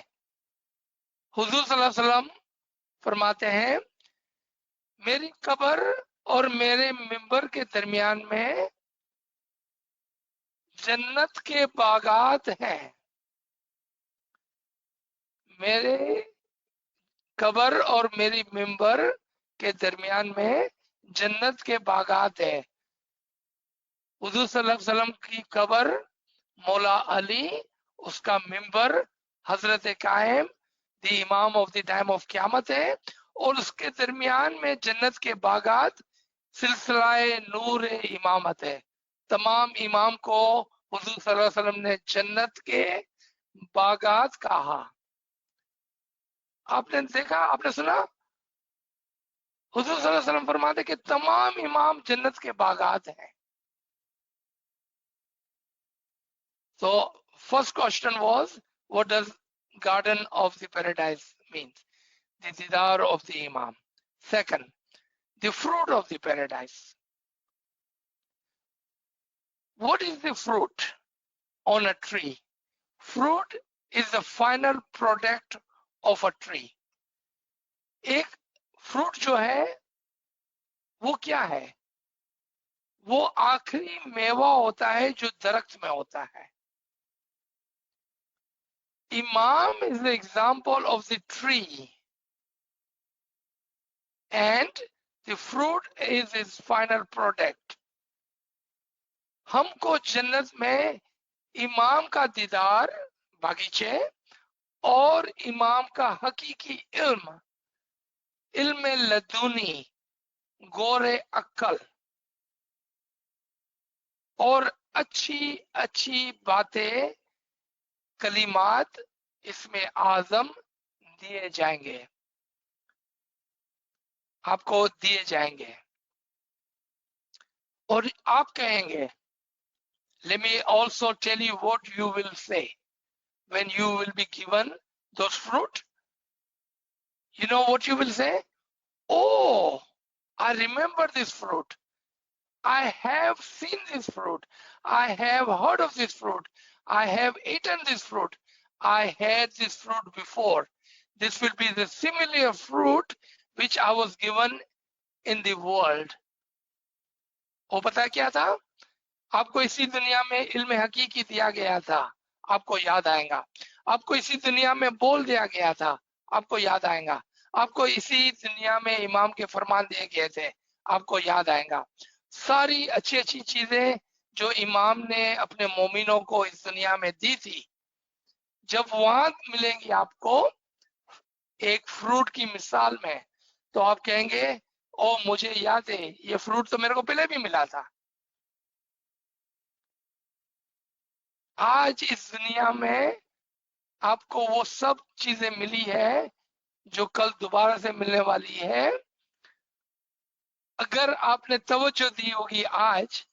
हुजूर सल्लल्लाहु अलैहि वसल्लम फरमाते हैं मेरी कब्र और मेरे मिंबर के दरमियान में जन्नत के बागात हैं। मेरे कब्र और मेरी मिंबर के दरमियान में जन्नत के बागात है। हुजूर सल्लल्लाहु अलैहि वसल्लम की कब्र मौला अली, उसका मिंबर हजरत कायम द इमाम ऑफ द टाइम ऑफ क़यामत है, और उसके दरमियान में जन्नत के बागात सिलसिलाए नूर इमामत है। तमाम इमाम को हुजूर सल्लल्लाहु अलैहि वसल्लम ने जन्नत के बागात कहा। आपने देखा, आपने सुना, हुजूर सल्लल्लाहु अलैहि वसल्लम फरमाते कि तमाम इमाम जन्नत के बागात हैं। So first question was, what does garden of the paradise means? The didar of the imam. Second, the fruit of the paradise. What is the fruit on a tree? Fruit is the final product of a tree. एक fruit जो है वो क्या है? वो आखिरी मेवा होता है जो दरख्त में होता है। Imam is the example of the tree and the fruit is his final product. हमको जन्नत में इमाम का दीदार, बागीचे, और इमाम का हकीकी इल्म, इल्म लदुनी, गोरे अक्ल, और अच्छी अच्छी बातें, कलिमात इसमें आजम दिए जाएंगे, आपको दिए जाएंगे। और आप कहेंगे, let me also tell you what you will say when you will be given those fruit. You know what you will say? Oh, I remember this fruit. I have seen this fruit. I have heard of this fruit. I have eaten this fruit. I had this fruit before. This will be the similar fruit which I was given in the world. वो पता क्या था? आपको इसी दुनिया में इल्म हकीकी दिया गया था, आपको याद आएगा। आपको इसी दुनिया में बोल दिया गया था, आपको याद आएगा। आपको इसी दुनिया में इमाम के फरमान दिए गए थे, आपको याद आएगा। सारी अच्छी अच्छी चीजें जो इमाम ने अपने मोमिनों को इस दुनिया में दी थी, जब वहां मिलेंगी आपको एक फ्रूट की मिसाल में, तो आप कहेंगे ओ मुझे याद है, ये फ्रूट तो मेरे को पहले भी मिला था। आज इस दुनिया में आपको वो सब चीजें मिली है जो कल दोबारा से मिलने वाली है। अगर आपने तवज्जो दी होगी आज,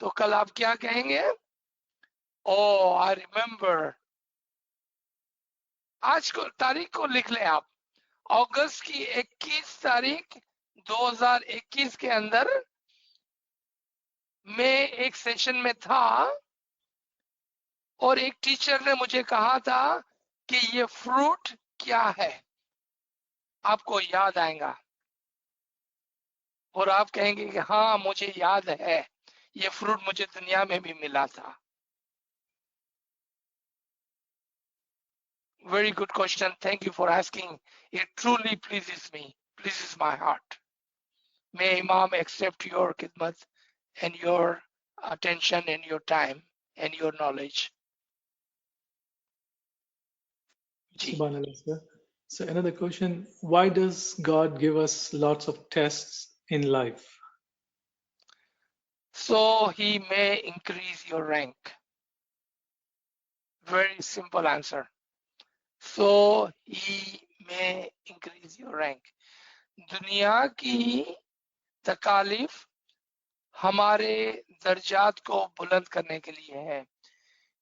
तो कल आप क्या कहेंगे? ओ आई रिमेम्बर। आज को तारीख को लिख लें आप, अगस्त की 21 तारीख 2021 के अंदर मैं एक सेशन में था और एक टीचर ने मुझे कहा था कि ये फ्रूट क्या है, आपको याद आएगा और आप कहेंगे कि हाँ मुझे याद है, ये फ्रूट मुझे दुनिया में भी मिला था। Very good question. Thank you for asking. It truly pleases me, pleases my heart. May Imam accept your khidmat and your attention and your time and your knowledge. Subhanallah, sir. So another question, why does God give us lots of tests in life? So he may increase your rank. Very simple answer. So he may increase your rank. दुनिया की तकालीफ हमारे दर्जात को बुलंद करने के लिए है,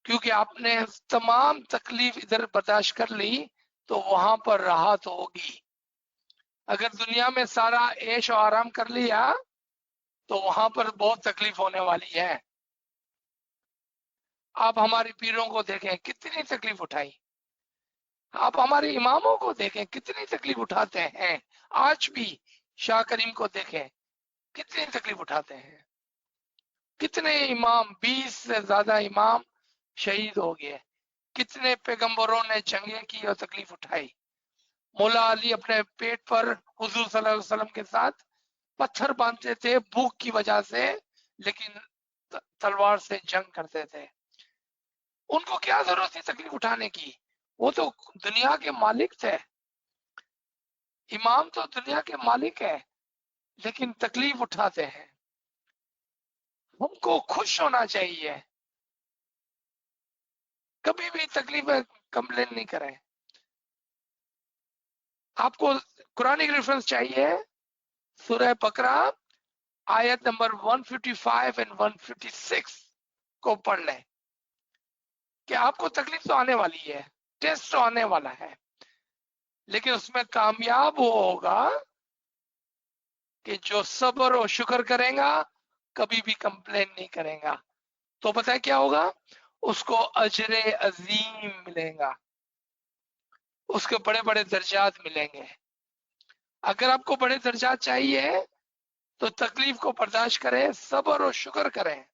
क्योंकि आपने तमाम तकलीफ इधर बर्दाश्त कर ली तो वहां पर राहत होगी। अगर दुनिया में सारा ऐश और आराम कर लिया तो वहां पर बहुत तकलीफ होने वाली है। आप हमारे पीरों को देखें कितनी तकलीफ उठाई, आप हमारे इमामों को देखें कितनी तकलीफ उठाते हैं, आज भी शाह करीम को देखें कितनी तकलीफ उठाते हैं। कितने इमाम, 20 से ज्यादा इमाम शहीद हो गए, कितने पैगंबरों ने जंगें की और तकलीफ उठाई। मौला अली अपने पेट पर हुजूर सल्लल्लाहु अलैहि वसल्लम के साथ पत्थर बांधते थे भूख की वजह से, लेकिन तलवार से जंग करते थे। उनको क्या जरूरत थी तकलीफ उठाने की, वो तो दुनिया के मालिक थे। इमाम तो दुनिया के मालिक है, लेकिन तकलीफ उठाते हैं। हमको खुश होना चाहिए, कभी भी तकलीफ में कंप्लेन नहीं करें। आपको कुरानिक रेफरेंस चाहिए, सूरह बकरा आयत नंबर 155 एंड 156 को पढ़ लें कि आपको तकलीफ तो आने वाली है, टेस्ट तो आने वाला है, लेकिन उसमें कामयाब वो होगा कि जो सब्र और शुक्र करेगा, कभी भी कंप्लेन नहीं करेगा। तो पता है क्या होगा, उसको अजरे अजीम मिलेगा, उसके बड़े बड़े दर्जात मिलेंगे। अगर आपको बड़े दर्जात चाहिए तो तकलीफ को बर्दाश्त करें, सब्र और शुक्र करें,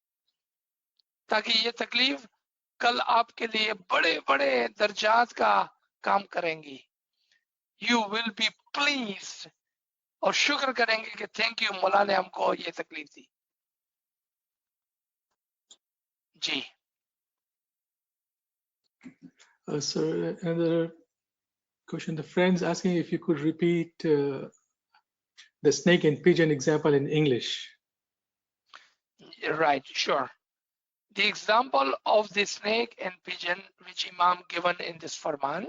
ताकि ये तकलीफ कल आपके लिए बड़े बड़े दर्जात का काम करेंगी। यू विल बी प्लीज्ड, और शुक्र करेंगे कि थैंक यू, मौला ने हमको ये तकलीफ दी। जी Sir, another question. The friend's asking if you could repeat the snake and pigeon example in English. right, sure. The example of the snake and pigeon which Imam given in this Farman,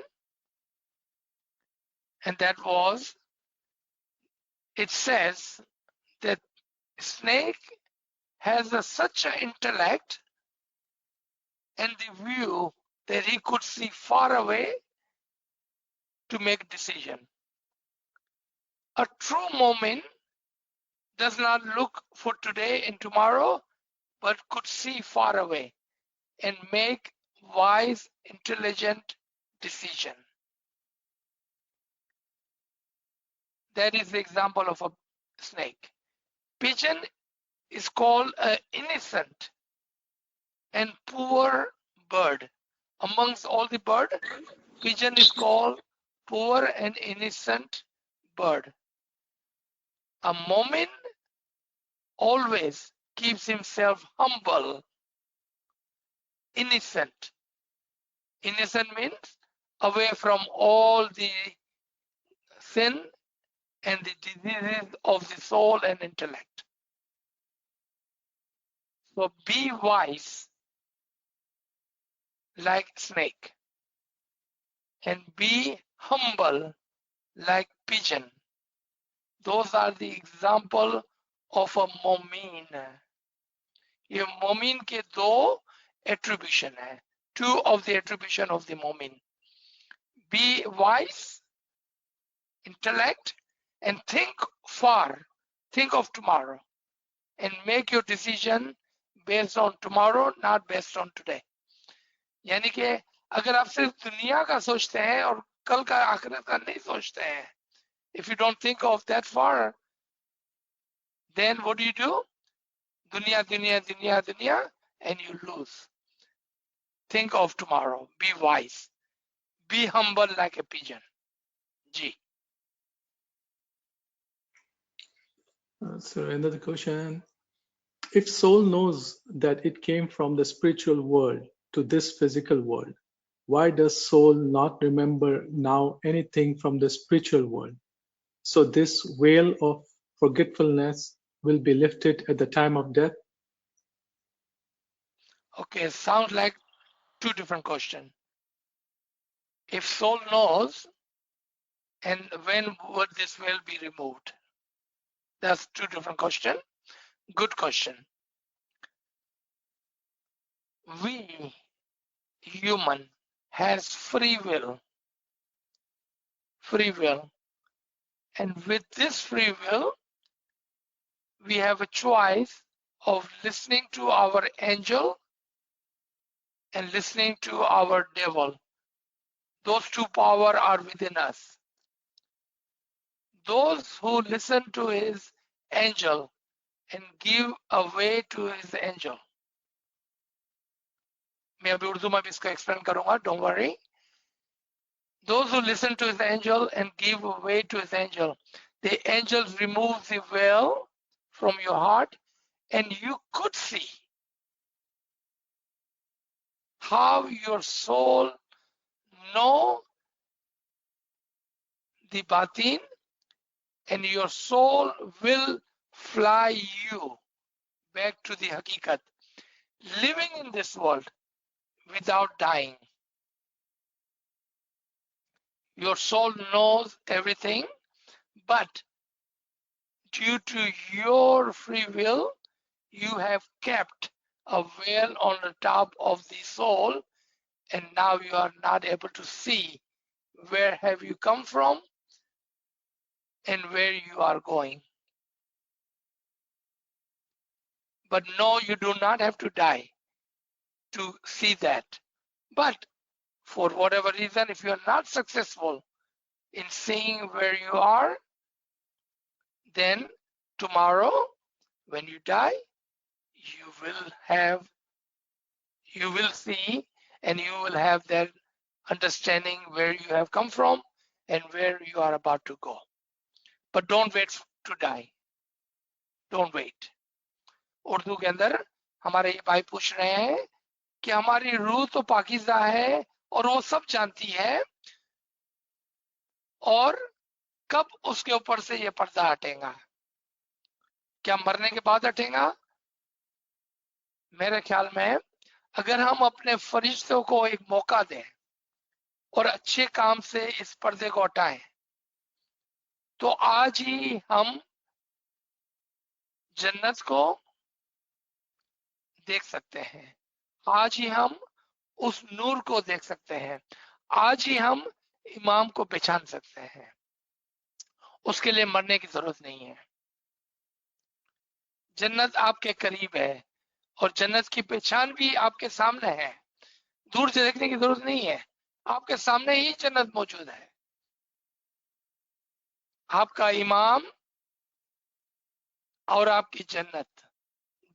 and that was, it says that snake has such an intellect and the view that he could see far away to make decision. A true moment does not look for today and tomorrow, but could see far away and make wise, intelligent decision. That is the example of a snake. Pigeon is called an innocent and poor bird. Amongst all the bird, pigeon is called poor and innocent bird. A moment always keeps himself humble, innocent. Innocent means away from all the sin and the diseases of the soul and intellect. So be wise like snake and be humble like pigeon. Those are the example of a Momin. ये मोमीन के दो attribution है, two of the attribution of the Momin. Be wise, intellect, and think far, think of tomorrow, and make your decision based on tomorrow, not based on today. यानी कि अगर आप सिर्फ दुनिया का सोचते हैं और कल का आखिरत का नहीं सोचते हैं, if you don't think of that far, then what do? Dunya, dunya, dunya, dunya, and you lose. Think of tomorrow. Be wise. Be humble like a pigeon. Ji. So another question. If soul knows that it came from the spiritual world to this physical world, why does soul not remember now anything from the spiritual world? So this veil of forgetfulness will be lifted at the time of death? Okay, sounds like two different questions. If soul knows, and when would this veil be removed? That's two different questions. Good question. We human has free will, and with this free will, we have a choice of listening to our angel and listening to our devil. Those two powers are within us. Those who listen to his angel and give away to his angel. मैं अभी उर्दू में भी इसको explain करूंगा, don't worry. Those who listen to his angel and give way to his angel, the angel removes the veil from your heart, and you could see how your soul know the batin, and your soul will fly you back to the hakikat, living in this world without dying. Your soul knows everything, but due to your free will, you have kept a veil on the top of the soul, and now you are not able to see where have you come from and where you are going. But no, you do not have to die to see that. But for whatever reason, if you are not successful in seeing where you are, then tomorrow when you die, you will see, and you will have that understanding where you have come from and where you are about to go. But don't wait to die. Don't wait. Urdu के अंदर हमारे ये भाई पूछ रहे हैं कि हमारी रूह तो पाकीज़ा है और वो सब जानती है, और कब उसके ऊपर से ये पर्दा हटेगा? क्या मरने के बाद हटेगा? मेरे ख्याल में अगर हम अपने फरिश्तों को एक मौका दें और अच्छे काम से इस पर्दे को हटाएं, तो आज ही हम जन्नत को देख सकते हैं, आज ही हम उस नूर को देख सकते हैं, आज ही हम इमाम को पहचान सकते हैं। उसके लिए मरने की जरूरत नहीं है। जन्नत आपके करीब है और जन्नत की पहचान भी आपके सामने है। दूर से देखने की जरूरत नहीं है, आपके सामने ही जन्नत मौजूद है। आपका इमाम और आपकी जन्नत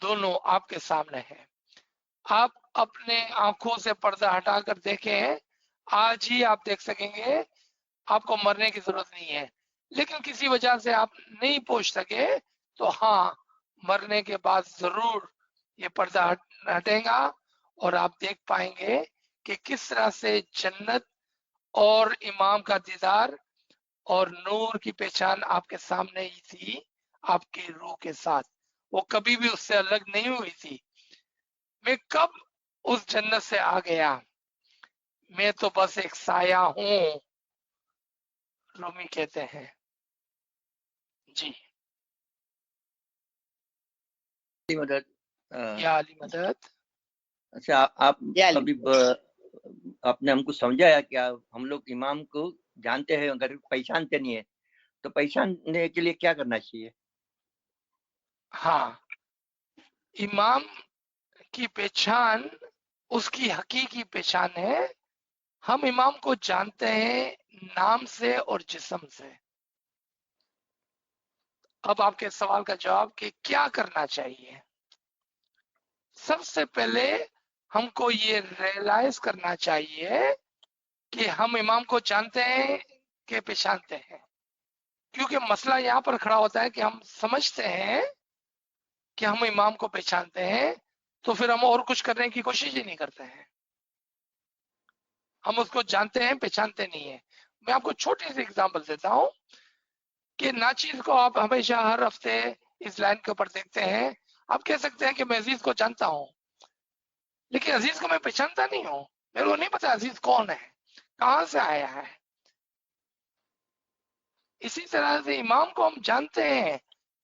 दोनों आपके सामने है। आप अपने आंखों से पर्दा हटाकर देखें, आज ही आप देख सकेंगे। आपको मरने की जरूरत नहीं है, लेकिन किसी वजह से आप नहीं पहुंच सके तो हाँ, मरने के बाद जरूर ये पर्दा हटेगा और आप देख पाएंगे कि किस तरह से जन्नत और इमाम का दीदार और नूर की पहचान आपके सामने ही थी, आपकी रूह के साथ। वो कभी भी उससे अलग नहीं हुई थी। मैं कब उस जन्नत से आ गया? मैं तो बस एक साया हूं, रूमी कहते हैं। जी मदद या अली मदद। अच्छा, आप अभी आपने हमको समझाया कि हम लोग इमाम को जानते हैं, अगर पहचानते नहीं है तो पहचानने के लिए क्या करना चाहिए? हाँ, इमाम की पहचान उसकी हकीकी पहचान है। हम इमाम को जानते हैं नाम से और जिस्म से। अब आपके सवाल का जवाब कि क्या करना चाहिए। सबसे पहले हमको ये रियलाइज करना चाहिए कि हम इमाम को जानते हैं कि पहचानते हैं। क्योंकि मसला यहाँ पर खड़ा होता है कि हम समझते हैं कि हम इमाम को पहचानते हैं, तो फिर हम और कुछ करने की कोशिश ही नहीं करते हैं। हम उसको जानते हैं, पहचानते नहीं है। मैं आपको छोटी सी एग्जांपल देता हूं कि नाचीज को आप हमेशा हर हफ्ते इस लाइन के ऊपर देखते हैं। आप कह सकते हैं कि मैं अजीज को जानता हूं, लेकिन अजीज को मैं पहचानता नहीं हूं। मेरे को नहीं पता अजीज कौन है, कहां से आया है। इसी तरह से इमाम को हम जानते हैं,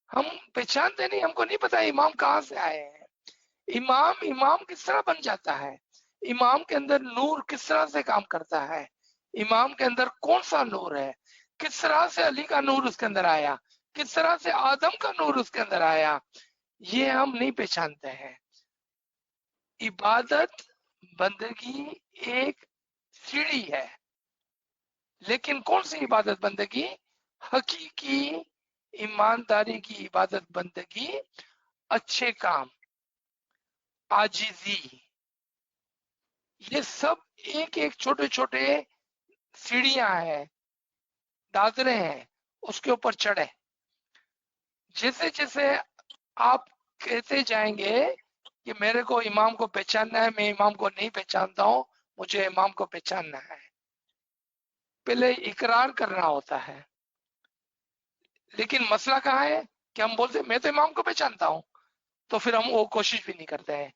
हम पहचानते नहीं। हमको नहीं पता इमाम कहां से आए हैं। इमाम किस तरह बन जाता है, इमाम के अंदर नूर किस तरह से काम करता है, इमाम के अंदर कौन सा नूर है, किस तरह से अली का नूर उसके अंदर आया, किस तरह से आदम का नूर उसके अंदर आया, ये हम नहीं पहचानते हैं। इबादत बंदगी एक सीढ़ी है, लेकिन कौन सी इबादत बंदगी? हकीकी ईमानदारी की इबादत बंदगी, अच्छे काम, आजिजी, ये सब एक एक छोटे छोटे सीढ़ियां हैं, दादरे हैं, उसके ऊपर चढ़े। जैसे जैसे आप कहते जाएंगे कि मेरे को इमाम को पहचानना है, मैं इमाम को नहीं पहचानता हूं, मुझे इमाम को पहचानना है, पहले इकरार करना होता है। लेकिन मसला कहाँ है कि हम बोलते मैं तो इमाम को पहचानता हूं, तो फिर हम वो कोशिश भी नहीं करते हैं।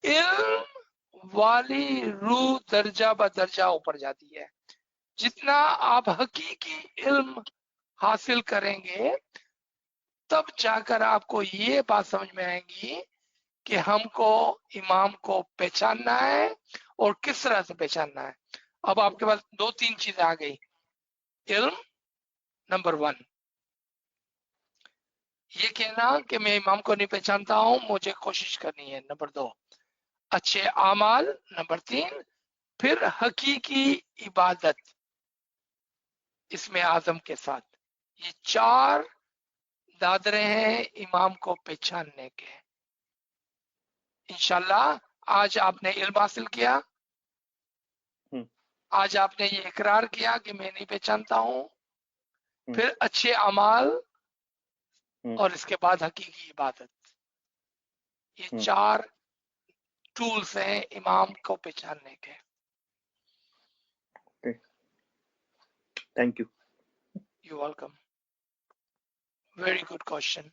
इल्म वाली रूह दर्जा ब दर्जा ऊपर जाती है। जितना आप हकीकी इल्म हासिल करेंगे, तब जाकर आपको ये बात समझ में आएगी कि हमको इमाम को पहचानना है और किस तरह से पहचानना है। अब आपके पास दो तीन चीजें आ गई। इल्म नंबर 1, ये कहना कि मैं इमाम को नहीं पहचानता हूं, मुझे कोशिश करनी है। नंबर 2, अच्छे आमाल। नंबर 3, फिर हकीकी इबादत इसमें आजम के साथ। ये 4 दादरे हैं इमाम को पहचानने के। इंशाल्लाह आज आपने इल्म हासिल किया, आज आपने ये इकरार किया कि मैं नहीं पहचानता हूं, फिर अच्छे अमाल और इसके बाद हकीकी इबादत। ये 4 टूल्स हैं इमाम को पहचानने के। Thank you. You welcome. Very good question.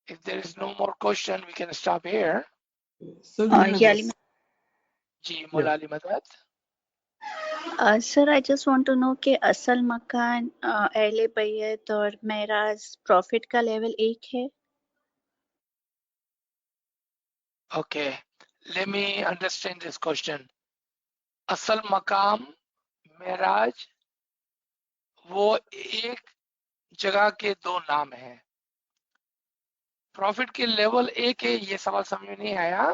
If there is no more question, we can stop here. Sir, जी मौलाली मदद। Sir, I just want to know कि असल मकान अहले बैत और मेराज प्रॉफिट का लेवल एक है? Okay, let me understand this question. असल मकाम मेराज वो एक जगह के 2 नाम हैं। प्रॉफिट के लेवल एक है, ये सवाल समझ में नहीं आया,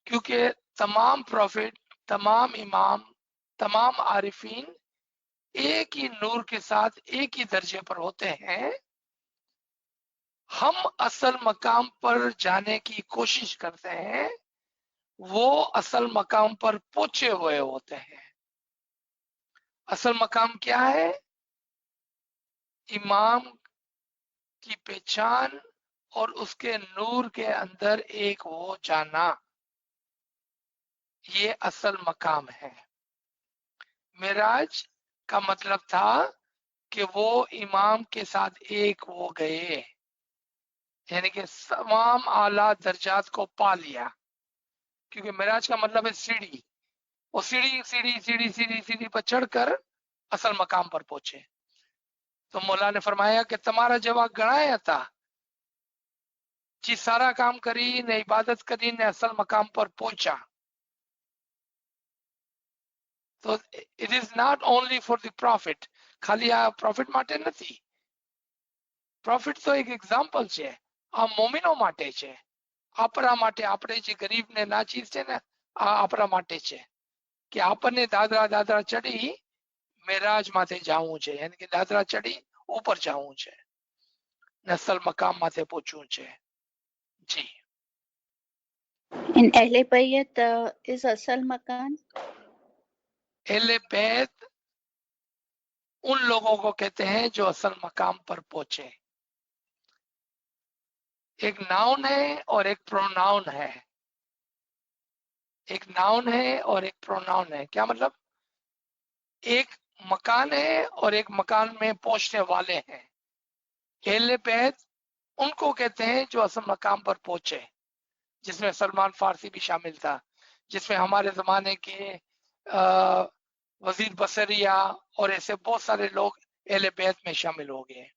क्योंकि तमाम प्रॉफिट, तमाम इमाम, तमाम आरिफीन एक ही नूर के साथ एक ही दर्जे पर होते हैं। हम असल मकाम पर जाने की कोशिश करते हैं, वो असल मकाम पर पहुंचे हुए होते हैं। असल मकाम क्या है? इमाम की पहचान और उसके नूर के अंदर एक हो जाना, ये असल मकाम है। मेराज का मतलब था कि वो इमाम के साथ एक हो गए, यानी कि तमाम आला दर्जात को पा लिया। क्योंकि मेराज का मतलब है सीढ़ी, वो सीढ़ी सीढ़ी सीढ़ी सीढ़ी सीढ़ी पर चढ़कर असल मकाम पर पहुंचे। तो मौला ने फरमाया कि तुम्हारा जवाब गणाया था जी, सारा काम करी ने, इबादत करी ने, असल मकाम पर पहुंचा। तो it is not only for the profit, खाली आ प्रॉफिट માટે નથી। प्रॉफिट तो एक एग्जाम्पल છે, આ મોમિનો માટે છે, આપણા માટે, આપણે જે ગરીબ ને નાચીજ છે ને, આ આપણા માટે છે કે આપણને દાદરા દાદરા ચડી મેરાજ માથે જાવું છે, यानी कि દાદરા ચડી ઉપર જાવું છે, અસલ મકામ માથે પહોંચવું છે। जी। In अहले बैत is असल मकान? अहले बैत उन लोगों को कहते हैं जो असल मकाम पर पहुंचे। एक नाउन है और एक प्रोनाउन है। एक नाउन है और एक प्रोनाउन है। क्या मतलब? एक मकान है और एक मकान में पहुंचने वाले हैं। अहले बैत उनको कहते हैं जो असल मकाम पर पहुंचे, जिसमें सलमान फारसी भी शामिल था, जिसमें हमारे जमाने के वजीर बसरिया और ऐसे बहुत सारे लोग अहले बैत में शामिल हो गए।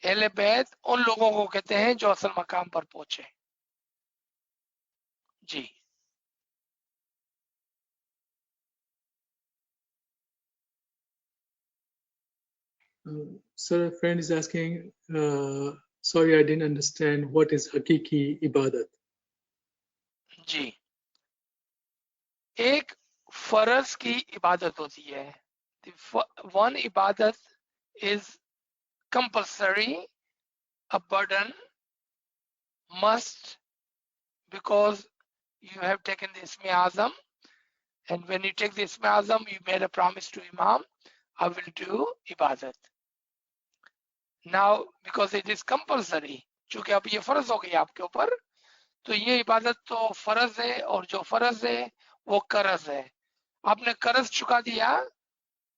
अहले बैत उन लोगों को कहते हैं जो असल मकाम पर पहुंचे। जी। Sir, a friend is asking, sorry, I didn't understand what is hakiki ibadat. जी, एक फर्ज की इबादत होती है। वन इबादत is compulsory, a burden, must, because you have taken the Ismi Azam, and when you take the Ismi Azam, you made a promise to Imam, I will do ibadat. Now, because it is compulsory, चूंकि अब ये फर्ज हो गई आपके ऊपर, तो ये इबादत तो फर्ज है, और जो फर्ज है वो कर्ज है। आपने कर्ज चुका दिया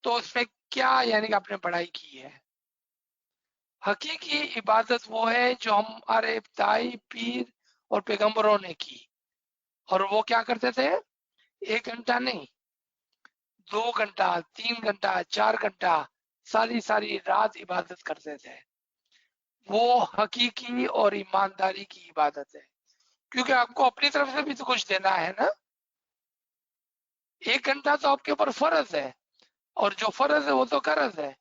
तो उसमें क्या, यानी कि आपने पढ़ाई की है। हकीकी इबादत वो है जो हमारे इब्ताई पीर और पैगंबरों ने की, और वो क्या करते थे, 1 घंटा नहीं, 2 घंटा, 3 घंटा, 4 घंटा, सारी रात इबादत करते थे। वो हकीकी और ईमानदारी की इबादत है, क्योंकि आपको अपनी तरफ से भी तो कुछ देना है ना। 1 घंटा तो आपके ऊपर फर्ज है, और जो फर्ज है वो तो कर्ज है।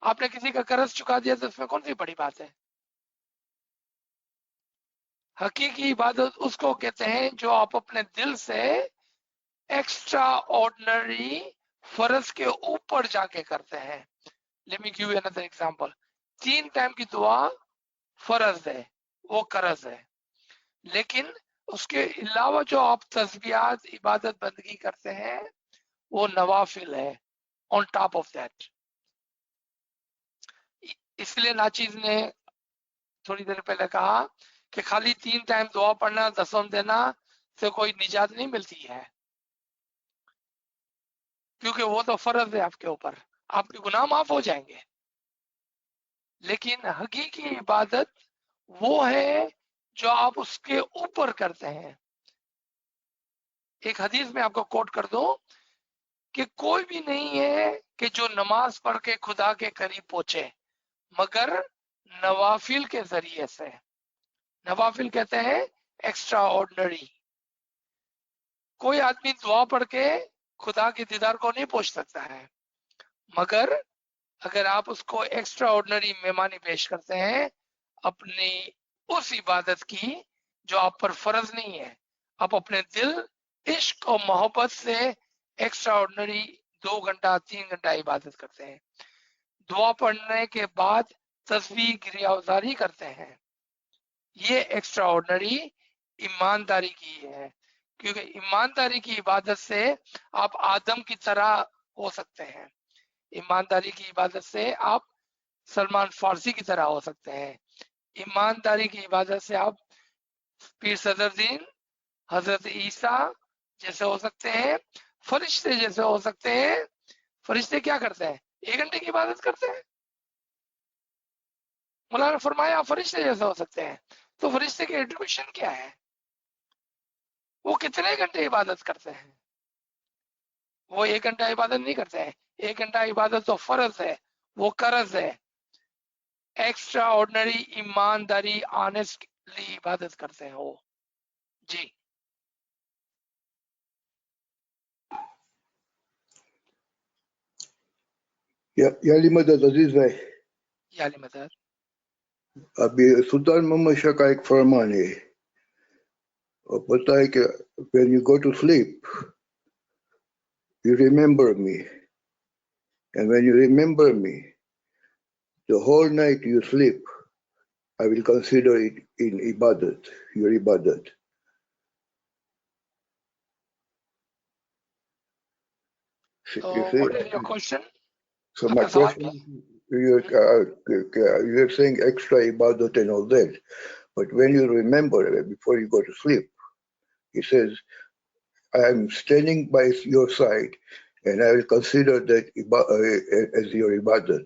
आपने किसी का कर्ज चुका दिया तो उसमें कौन सी बड़ी बात है। हकीकी इबादत उसको कहते हैं जो आप अपने दिल से एक्स्ट्रा ऑर्डिनरी फर्ज के ऊपर जाके करते हैं। Let me give you another example. 3 time की दुआ फर्ज है, वो कर्ज है, लेकिन उसके अलावा जो आप तस्बीहात इबादत बंदगी करते हैं वो नवाफिल है, ऑन टॉप ऑफ दैट। इसलिए नाचीज ने थोड़ी देर पहले कहा कि खाली 3 टाइम दुआ पढ़ना, दसम देना से कोई निजात नहीं मिलती है, क्योंकि वो तो फर्ज है आपके ऊपर, आपके गुनाह माफ हो जाएंगे। लेकिन हकीकी इबादत वो है जो आप उसके ऊपर करते हैं। एक हदीस में आपको कोट कर दूं कि कोई भी नहीं है कि जो नमाज पढ़ के खुदा के करीब पहुंचे मगर नवाफिल के जरिए से। नवाफिल कहते हैं एक्स्ट्रा ऑर्डिनरी। कोई आदमी दुआ पढ़ के खुदा के दीदार को नहीं पहुंच सकता है, मगर अगर आप उसको एक्स्ट्रा ऑर्डिनरी मेहमानी पेश करते हैं अपनी उस इबादत की जो आप पर फर्ज नहीं है, आप अपने दिल, इश्क और मोहब्बत से एक्स्ट्रा ऑर्डिनरी 2 घंटा 3 घंटा इबादत करते हैं। दुआ पढ़ने के बाद तस्बीह गिरियावजारी करते हैं, ये एक्स्ट्रा ऑर्डिनरी ईमानदारी की है, क्योंकि ईमानदारी की इबादत से आप आदम की तरह हो सकते हैं। ईमानदारी की इबादत से आप सलमान फारसी की तरह हो सकते हैं। ईमानदारी की इबादत से आप पीर सदरुद्दीन, हजरत ईसा जैसे हो सकते हैं, फरिश्ते जैसे हो सकते हैं। फरिश्ते क्या करते हैं, 1 घंटे की इबादत करते हैं। मौलाना फरमाया आप फरिश्ते जैसे हो सकते हैं, तो फरिश्ते की एट्रीब्यूशन क्या है, वो कितने घंटे इबादत करते हैं। वो 1 घंटा इबादत नहीं करते हैं। 1 घंटा इबादत तो फर्ज है, वो कर्ज है। एक्स्ट्रा ऑर्डिनरी ईमानदारी ऑनेस्टली इबादत करते हैं वो। जी। याली मदद अजीज भाई, याली मदद। अभी सुल्तान मोहम्मद शाह का एक फरमान है, और पता है कि when you go to sleep you remember me, and when you remember me the whole night you sleep, I will consider it in ibadat, your ibadat. So You see? what is your question? So my आपका सवाल question क्या है? you're saying extra ibadat and all that, but when you remember before you go to sleep, he says, I am standing by your side and I will consider that as your ibadat.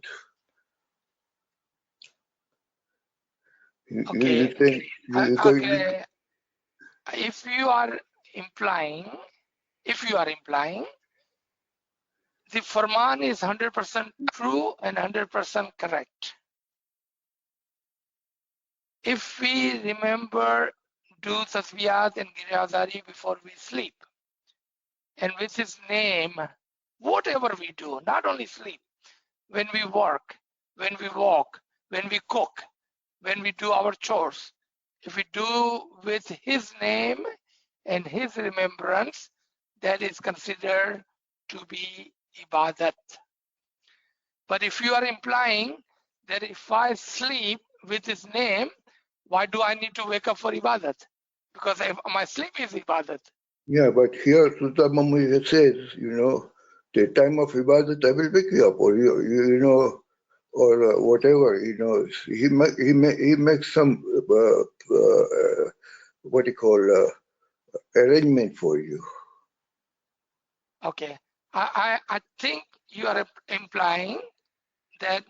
Okay. So Okay. If you are implying the Farman is 100% true and 100% correct. if we remember, do tasbiyat and girazari before we sleep, and with his name, whatever we do, not only sleep, when we work, when we walk, when we cook, when we do our chores, if we do with his name and his remembrance, that is considered to be ibadat. But if you are implying that if I sleep with his name, why do I need to wake up for ibadat? Because my sleep is ibadat. Yeah, but here Sultan Mahmud says, the time of ibadat, I will wake you up, or or whatever. He makes some what you call arrangement for you. Okay, I think you are implying that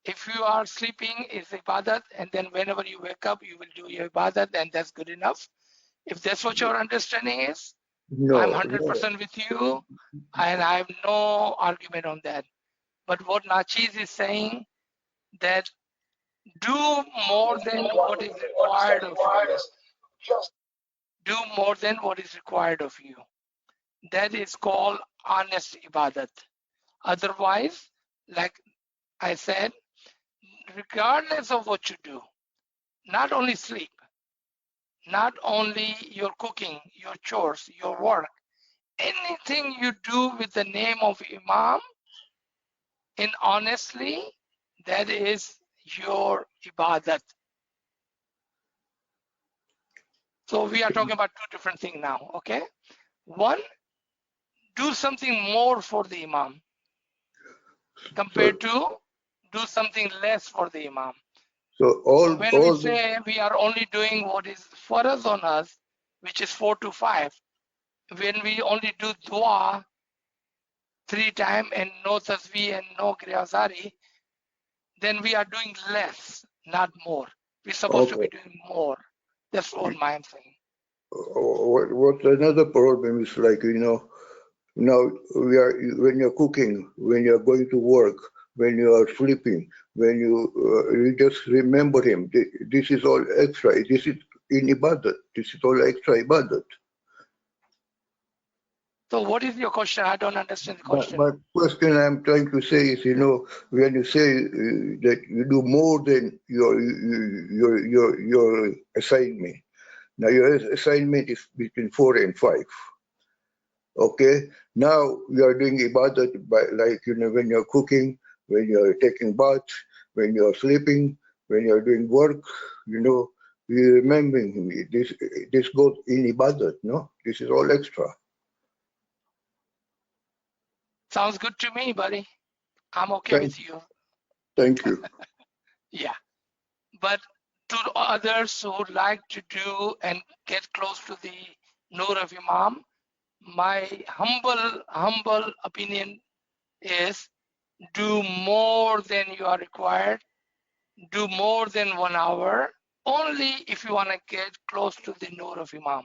if you are sleeping is ibadat, and then whenever you wake up, you will do your ibadat, and that's good enough. If that's what your understanding is, I'm 100% with you, and I have no argument on that. But what Nachiz is saying, that do more than what is required of you. Do more than what is required of you. That is called honest ibadat. Otherwise, like I said, regardless of what you do, not only sleep, not only your cooking, your chores, your work, anything you do with the name of Imam, in honestly, that is your ibadat. So we are talking about two different things now, okay? One, do something more for the Imam compared to do something less for the Imam. So when we say we are only doing what is farz on us, which is 4 to 5, when we only do dua 3 times and no tasbih and no griyazari, then we are doing less, not more. We're supposed to be doing more. That's all I'm saying. What another problem is like, now when you're cooking, when you're going to work, when you are sleeping, when you just remember him. This is all extra. This is in ibadat. This is all extra ibadat. So what is your question? I don't understand the question. My question I'm trying to say is, when you say that you do more than your assignment. Now your assignment is between 4 and 5. Okay. Now you are doing ibadat by, like, when you're cooking, when you're taking bath, when you're sleeping, when you're doing work, you remembering me. This goes in ibadat, no? This is all extra. Sounds good to me, buddy. I'm okay with you. Thank you. Yeah. But to others who would like to do and get close to the Nur of Imam, my humble opinion is do more than you are required, do more than 1 hour, only if you want to get close to the Nur of Imam.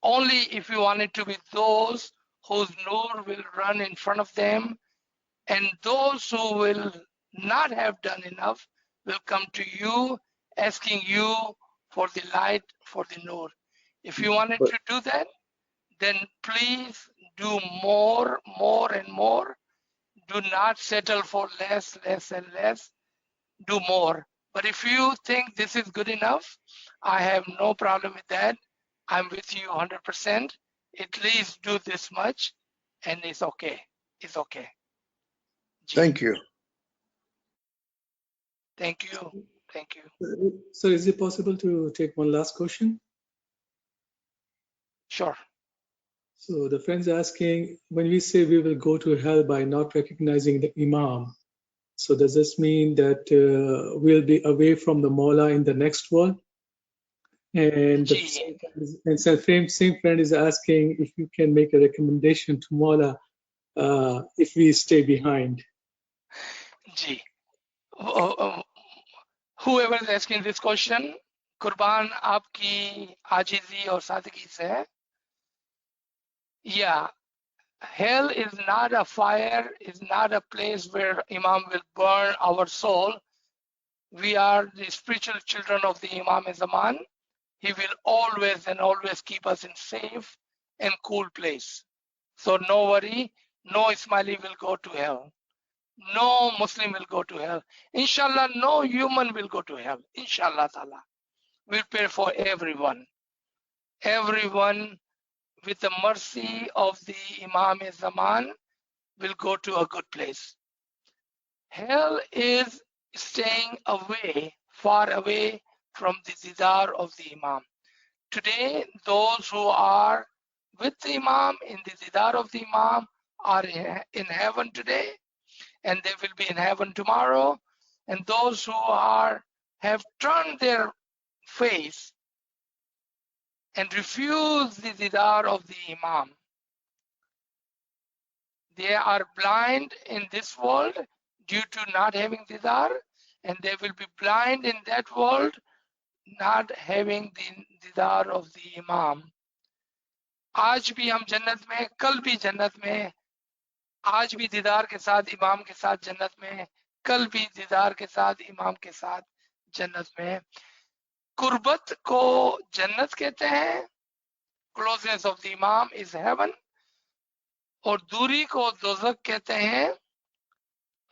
Only if you want it to be those whose Nur will run in front of them, and those who will not have done enough will come to you asking you for the light, for the Nur. If you wanted to do that, then please do more and more. Do not settle for less and less. Do more. But if you think this is good enough, I have no problem with that. I'm with you 100%. At least do this much, and it's okay. It's okay. Thank you. Thank you. Thank you. So is it possible to take one last question? Sure. So the friend's asking, when we say we will go to hell by not recognizing the Imam, so does this mean that we'll be away from the Mawla in the next world? And the same friend is asking if you can make a recommendation to Mawla if we stay behind. Ji. Whoever is asking this question, Qurban aapki ajizi aur sadagi se hai. Yeah, hell is not a fire, is not a place where Imam will burn our soul. We are the spiritual children of the Imam Zaman. He will always and always keep us in safe and cool place. So no worry, no Ismaili will go to hell. No Muslim will go to hell. Inshallah, no human will go to hell. Inshallah ta'ala. We'll pray for everyone. Everyone with the mercy of the Imam Zaman will go to a good place. Hell is staying away, far away from the Didar of the Imam. Today, those who are with the Imam, in the Didar of the Imam, are in heaven today, and they will be in heaven tomorrow. And those who have turned their face and refused the Didar of the Imam, they are blind in this world due to not having Didar, and they will be blind in that world not having the Didar of the Imam. आज भी हम जन्नत में, कल भी जन्नत में, आज भी दीदार के साथ इमाम के साथ जन्नत में, कल भी दीदार के साथ इमाम के साथ जन्नत में. कुर्बत को जन्नत कहते हैं, closeness of the imam is heaven, और दूरी को दोज़ख कहते हैं,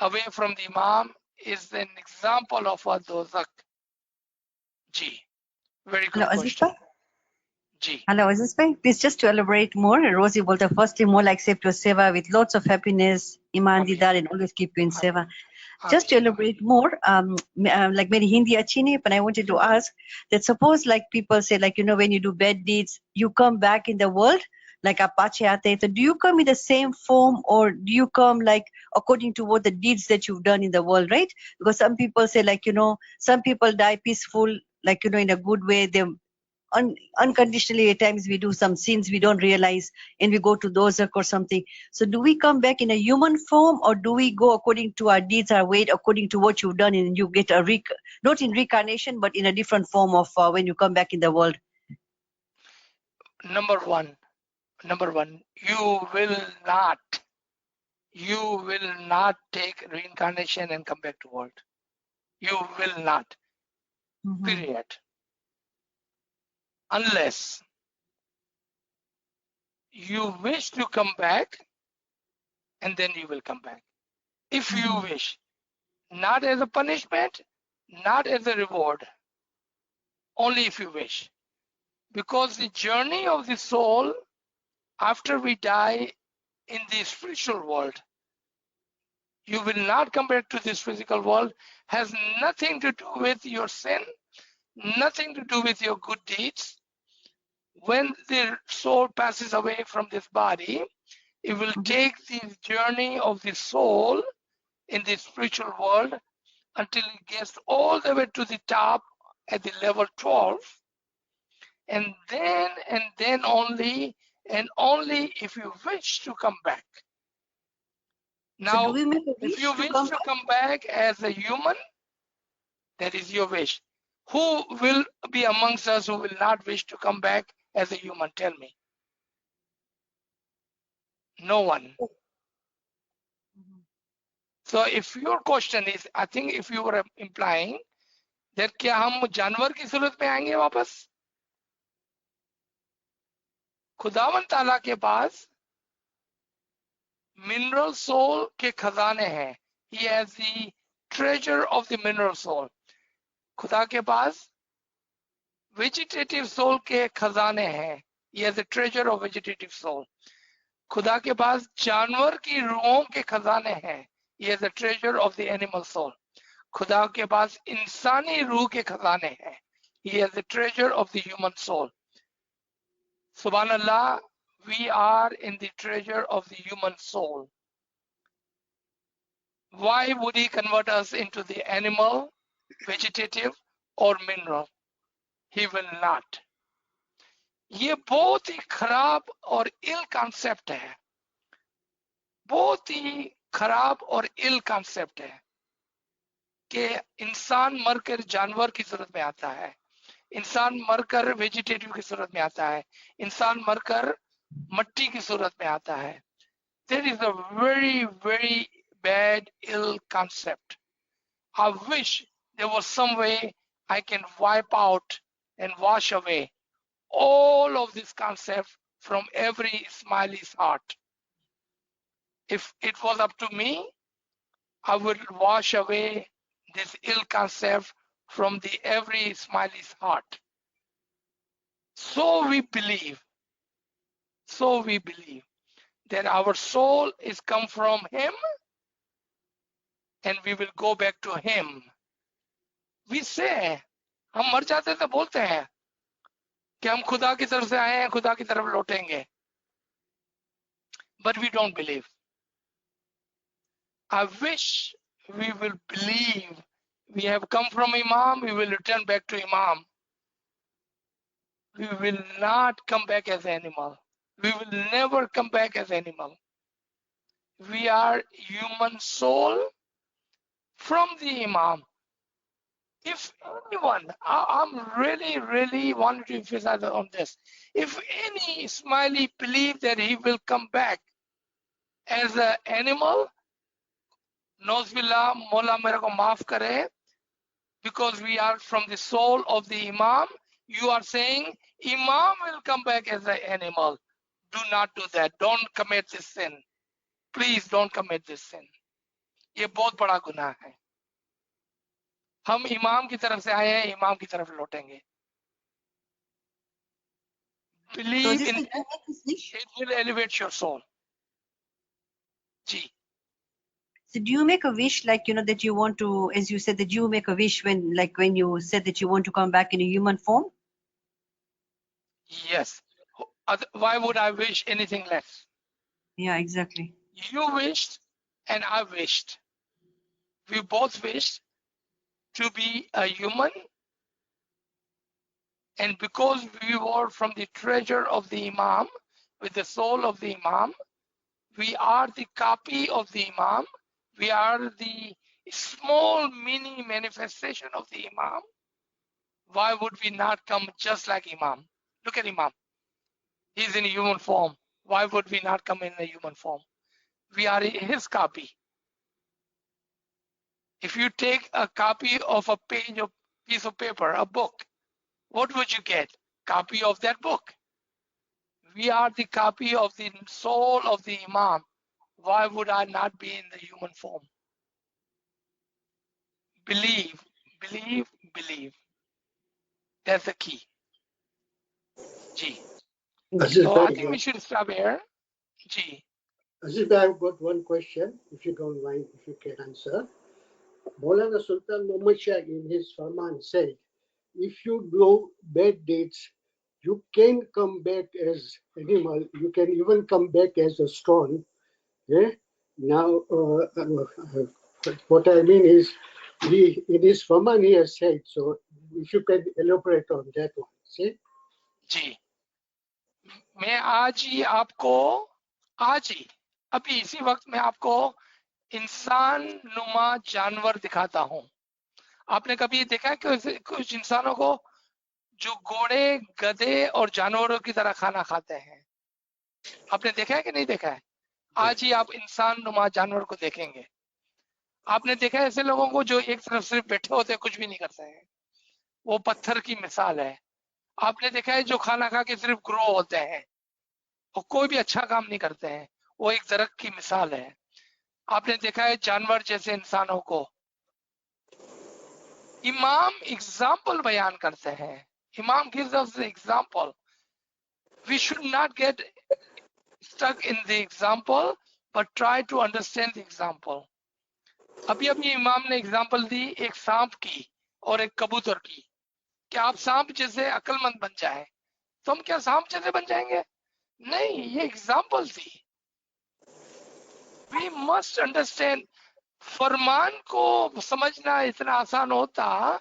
away from the imam is an example of a दोज़ख. Ji, very good question. Ji. Hello, Aziz bhai. Please just to elaborate more. Rosie bolta, firstly, more like say to seva with lots of happiness, iman didar, and always keep you in seva. Just to elaborate more, like meri Hindi achhi nahi, but I wanted to ask that suppose like people say like, you know, when you do bad deeds, you come back in the world, like apache aate, so do you come in the same form or do you come like according to what the deeds that you've done in the world, right? Because some people say like, you know, some people die peaceful, like, you know, in a good way, they unconditionally at times we do some sins we don't realize and we go to dozak or something. So do we come back in a human form or do we go according to our deeds, our weight, according to what you've done and you get a not in reincarnation but in a different form of when you come back in the world? Number one, you will not take reincarnation and come back to world. You will not. Period. Unless you wish to come back, and then you will come back. If you wish, not as a punishment, not as a reward, only if you wish. Because the journey of the soul after we die in the spiritual world, you will not come back to this physical world, has nothing to do with your sin, nothing to do with your good deeds. When the soul passes away from this body, it will take the journey of the soul in the spiritual world until it gets all the way to the top at the level 12. And then only if you wish to come back. Now, so if you wish to come back as a human, that is your wish. Who will be amongst us who will not wish to come back as a human? Tell me. No one. So if your question is, I think if you were implying that क्या हम जानवर की सूरत में आएंगे वापस? खुदावन ताला के पास mineral soul के खजाने हैं. He has the treasure of the mineral soul. खुदा के पास vegetative soul के खजाने हैं. He has the treasure of vegetative soul. खुदा के पास जानवर की रूहों के खजाने हैं. He has the treasure of the animal soul. खुदा के पास इंसानी रूह के खजाने हैं. He has the treasure of the human soul. Subhanallah, we are in the treasure of the human soul. Why would he convert us into the animal, vegetative or mineral? He will not. ये बहुत ही खराब और इल concept है. बहुत ही खराब और इल concept है कि इंसान मरकर जानवर की सूरत में आता है, इंसान मरकर वेजिटेटिव की सूरत में आता है, इंसान मरकर मट्टी की सूरत में आता है. There is a very, very bad, ill concept. I wish there was some way I can wipe out and wash away all of this concept from every Ismailis heart. If it was up to me, I would wash away this ill concept from the every Ismailis heart. So we believe that our soul is come from him and we will go back to him. We say, हम मर जाते तो बोलते हैं कि हम खुदा की तरफ से आए हैं, खुदा की तरफ लौटेंगे. But we don't believe. I wish we will believe we have come from Imam, we will return back to Imam. We will not come back as animal. We will never come back as animal. We are human soul from the Imam. If anyone, I'm really wanting to emphasize on this. If any Ismaili believe that he will come back as an animal, Nozbillah, Mola mera ko maaf kare, because we are from the soul of the Imam, you are saying Imam will come back as an animal. Do not do that. Don't commit this sin. Please don't commit this sin. ये बहुत बड़ा गुनाह है. हम इमाम की तरफ से आए हैं, इमाम की तरफ लौटेंगे. Believe in it, it will elevate your soul. Ji. So do you make a wish, like, you know, that you want to, as you said, that you make a wish when, like, when you said that you want to come back in a human form? Yes. Why would I wish anything less? Yeah, exactly. You wished and I wished. We both wished to be a human, and because we were from the treasure of the Imam, with the soul of the Imam, we are the copy of the Imam, we are the small mini manifestation of the Imam. Why would we not come just like Imam? Look at Imam. He's in a human form. Why would we not come in a human form? We are his copy. If you take a copy of a piece of paper, a book, what would you get? Copy of that book. We are the copy of the soul of the Imam. Why would I not be in the human form? Believe, believe, believe. That's the key. Ji. So I think we should stop here. Ji. Aziz, I've got one question, if you don't mind, if you can answer. Maulana Sultan Muhammad Shah in his Farman said, if you do bad deeds, you can come back as animal, you can even come back as a stone. Yeah? Now, what I mean is, in his Farman he has said, so if you can elaborate on that one. See? जी, मैं आज ही अभी इसी वक्त में आपको इंसान नुमा जानवर दिखाता हूं. आपने कभी देखा है कि कुछ इंसानों को जो घोड़े, गधे और जानवरों की तरह खाना खाते हैं? आपने देखा है कि नहीं देखा है? आज ही आप इंसान नुमा जानवर को देखेंगे. आपने देखा है ऐसे लोगों को जो एक तरफ सिर्फ बैठे होते हैं, कुछ भी नहीं करते हैं? वो पत्थर की मिसाल है. आपने देखा है जो खाना खा के सिर्फ ग्रो होते हैं और कोई भी अच्छा काम नहीं करते हैं, वो एक दरख्त की मिसाल है. आपने देखा है जानवर जैसे इंसानों को. इमाम एग्जाम्पल बयान करते हैं. इमाम gives us the example. We should not get stuck in the example, but try to understand the example. अभी इमाम ने एग्जाम्पल दी एक सांप की और एक कबूतर की. क्या आप सांप जैसे अक्लमंद बन जाए तो हम क्या सांप जैसे बन जाएंगे? नहीं, ये एग्जाम्पल थी. We must understand. फरमान को समझना इतना आसान होता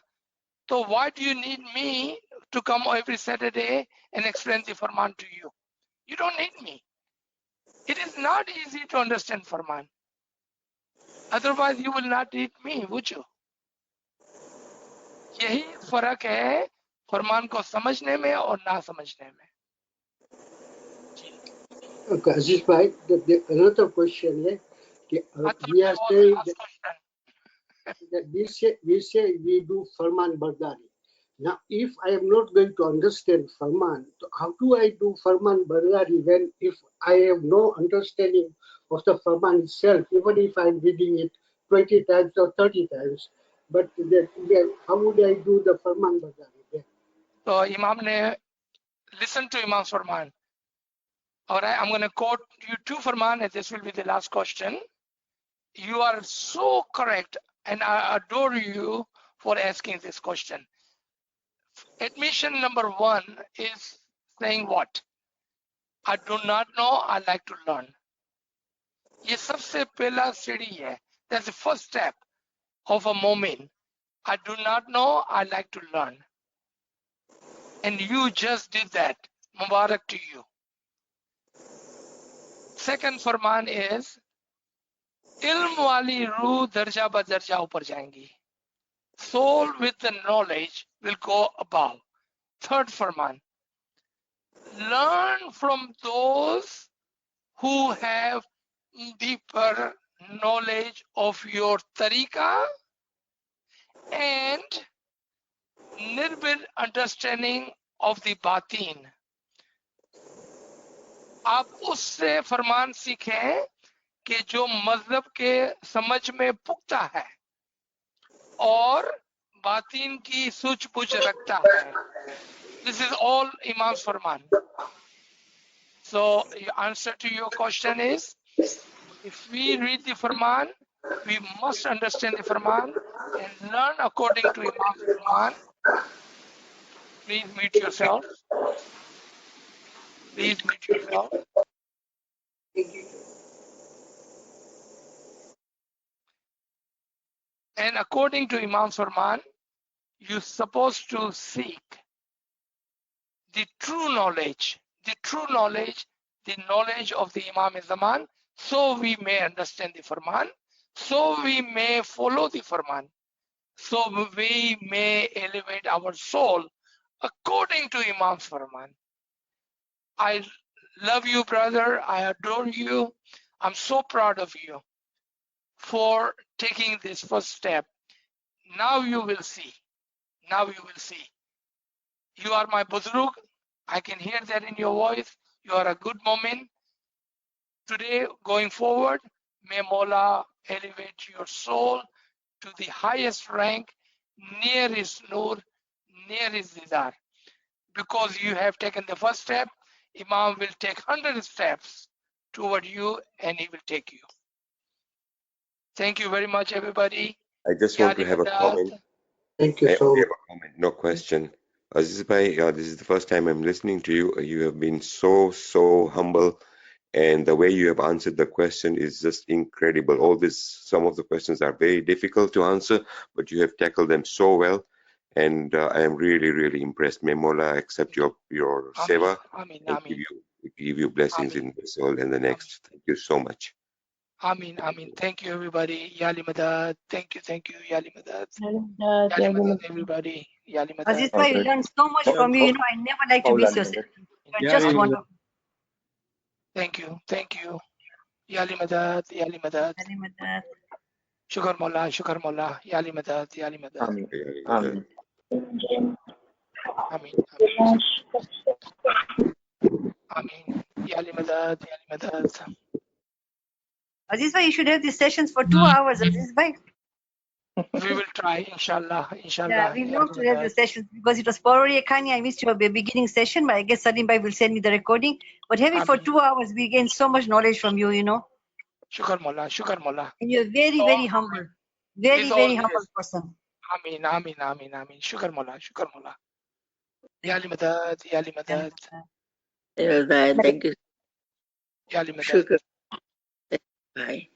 तो why do you need me to come every Saturday and explain the Farman to you? You don't need me. It is not easy to understand Farman. Otherwise you will not need me, would you? यही फर्क है फरमान को समझने में और ना समझने में. Okay, Aziz bhai, another question है कि we are saying that, that we do Farman Bardari. Now, if I am not going to understand Farman, how do I do Farman Bardari when if I have no understanding of the Farman itself, even if I am reading it 20 times or 30 times, but how would I do the Farman Bardari? So Imam ne listen to Imam's Farman. All right, I'm going to quote you two Farman, and this will be the last question. You are so correct, and I adore you for asking this question. Admission number 1 is saying what? I do not know, I like to learn. ये सबसे पहला सीढ़ी है. That's the first step of a moment. I do not know, I like to learn. And you just did that. Mubarak to you. Second Farman is इल्म वाली रूह दर्जा ब दर्जा ऊपर जाएंगी. Soul with the knowledge will go above. Third Farman, learn from those who have deeper knowledge of your tariqah and nirbir understanding of the batin. आप उससे फरमान सीखें कि जो मजहब के समझ में पुख्ता है और बातिन की सूझबूझ रखता है. This is all Imam's Farman. So the answer to your question is, if we read the Farman, we must understand the Farman and learn according to Imam's Farman. Please mute yourself. Please mute yourself. And according to Imam's Farman, you're supposed to seek the true knowledge, the knowledge of the Imam Zaman, so we may understand the Farman, so we may follow the Farman, so we may elevate our soul according to Imam's Farman. I love you, brother. I adore you. I'm so proud of you for taking this first step. Now you will see. Now you will see. You are my Buzrug. I can hear that in your voice. You are a good moment. Today, going forward, may Mola elevate your soul to the highest rank, near his nur, near his didar. Because you have taken the first step, Imam will take 100 steps toward you and he will take you. Thank you very much, everybody. I just want to have a comment. Thank you I so only much. have a comment, no question. Aziz bhai, this is the first time I'm listening to you. You have been so humble, and the way you have answered the question is just incredible. Some of the questions are very difficult to answer, but you have tackled them so well, and I am really impressed. May Mola accept your seva Amin, and give you blessings in this world and the next. Thank you so much. Amin. Thank you, everybody. Yali Madad. Thank you, Yali Madad. Yali Madad, everybody. Yali Madad. Aziz bhai, we learned so much from you. You know, I never like to miss your session. You're just wonderful. Thank you. Yali Madad. Yali Madad. Shukar Mola. Yali Madad. Amin. Amin. Yali Madad. Aziz bhai, you should have these sessions for 2 hours, Aziz bhai. We will try, inshallah. Yeah, we love to have the sessions because it was Pauri Khani. I missed your beginning session, but I guess Salim bhai will send me the recording. But have it for 2 hours. We gain so much knowledge from you, you know. Shukar Mola. And you're very humble. Very humble person. Amin. Shukar Mola. Yali Madad. Thank you. Yali Madad. Bye.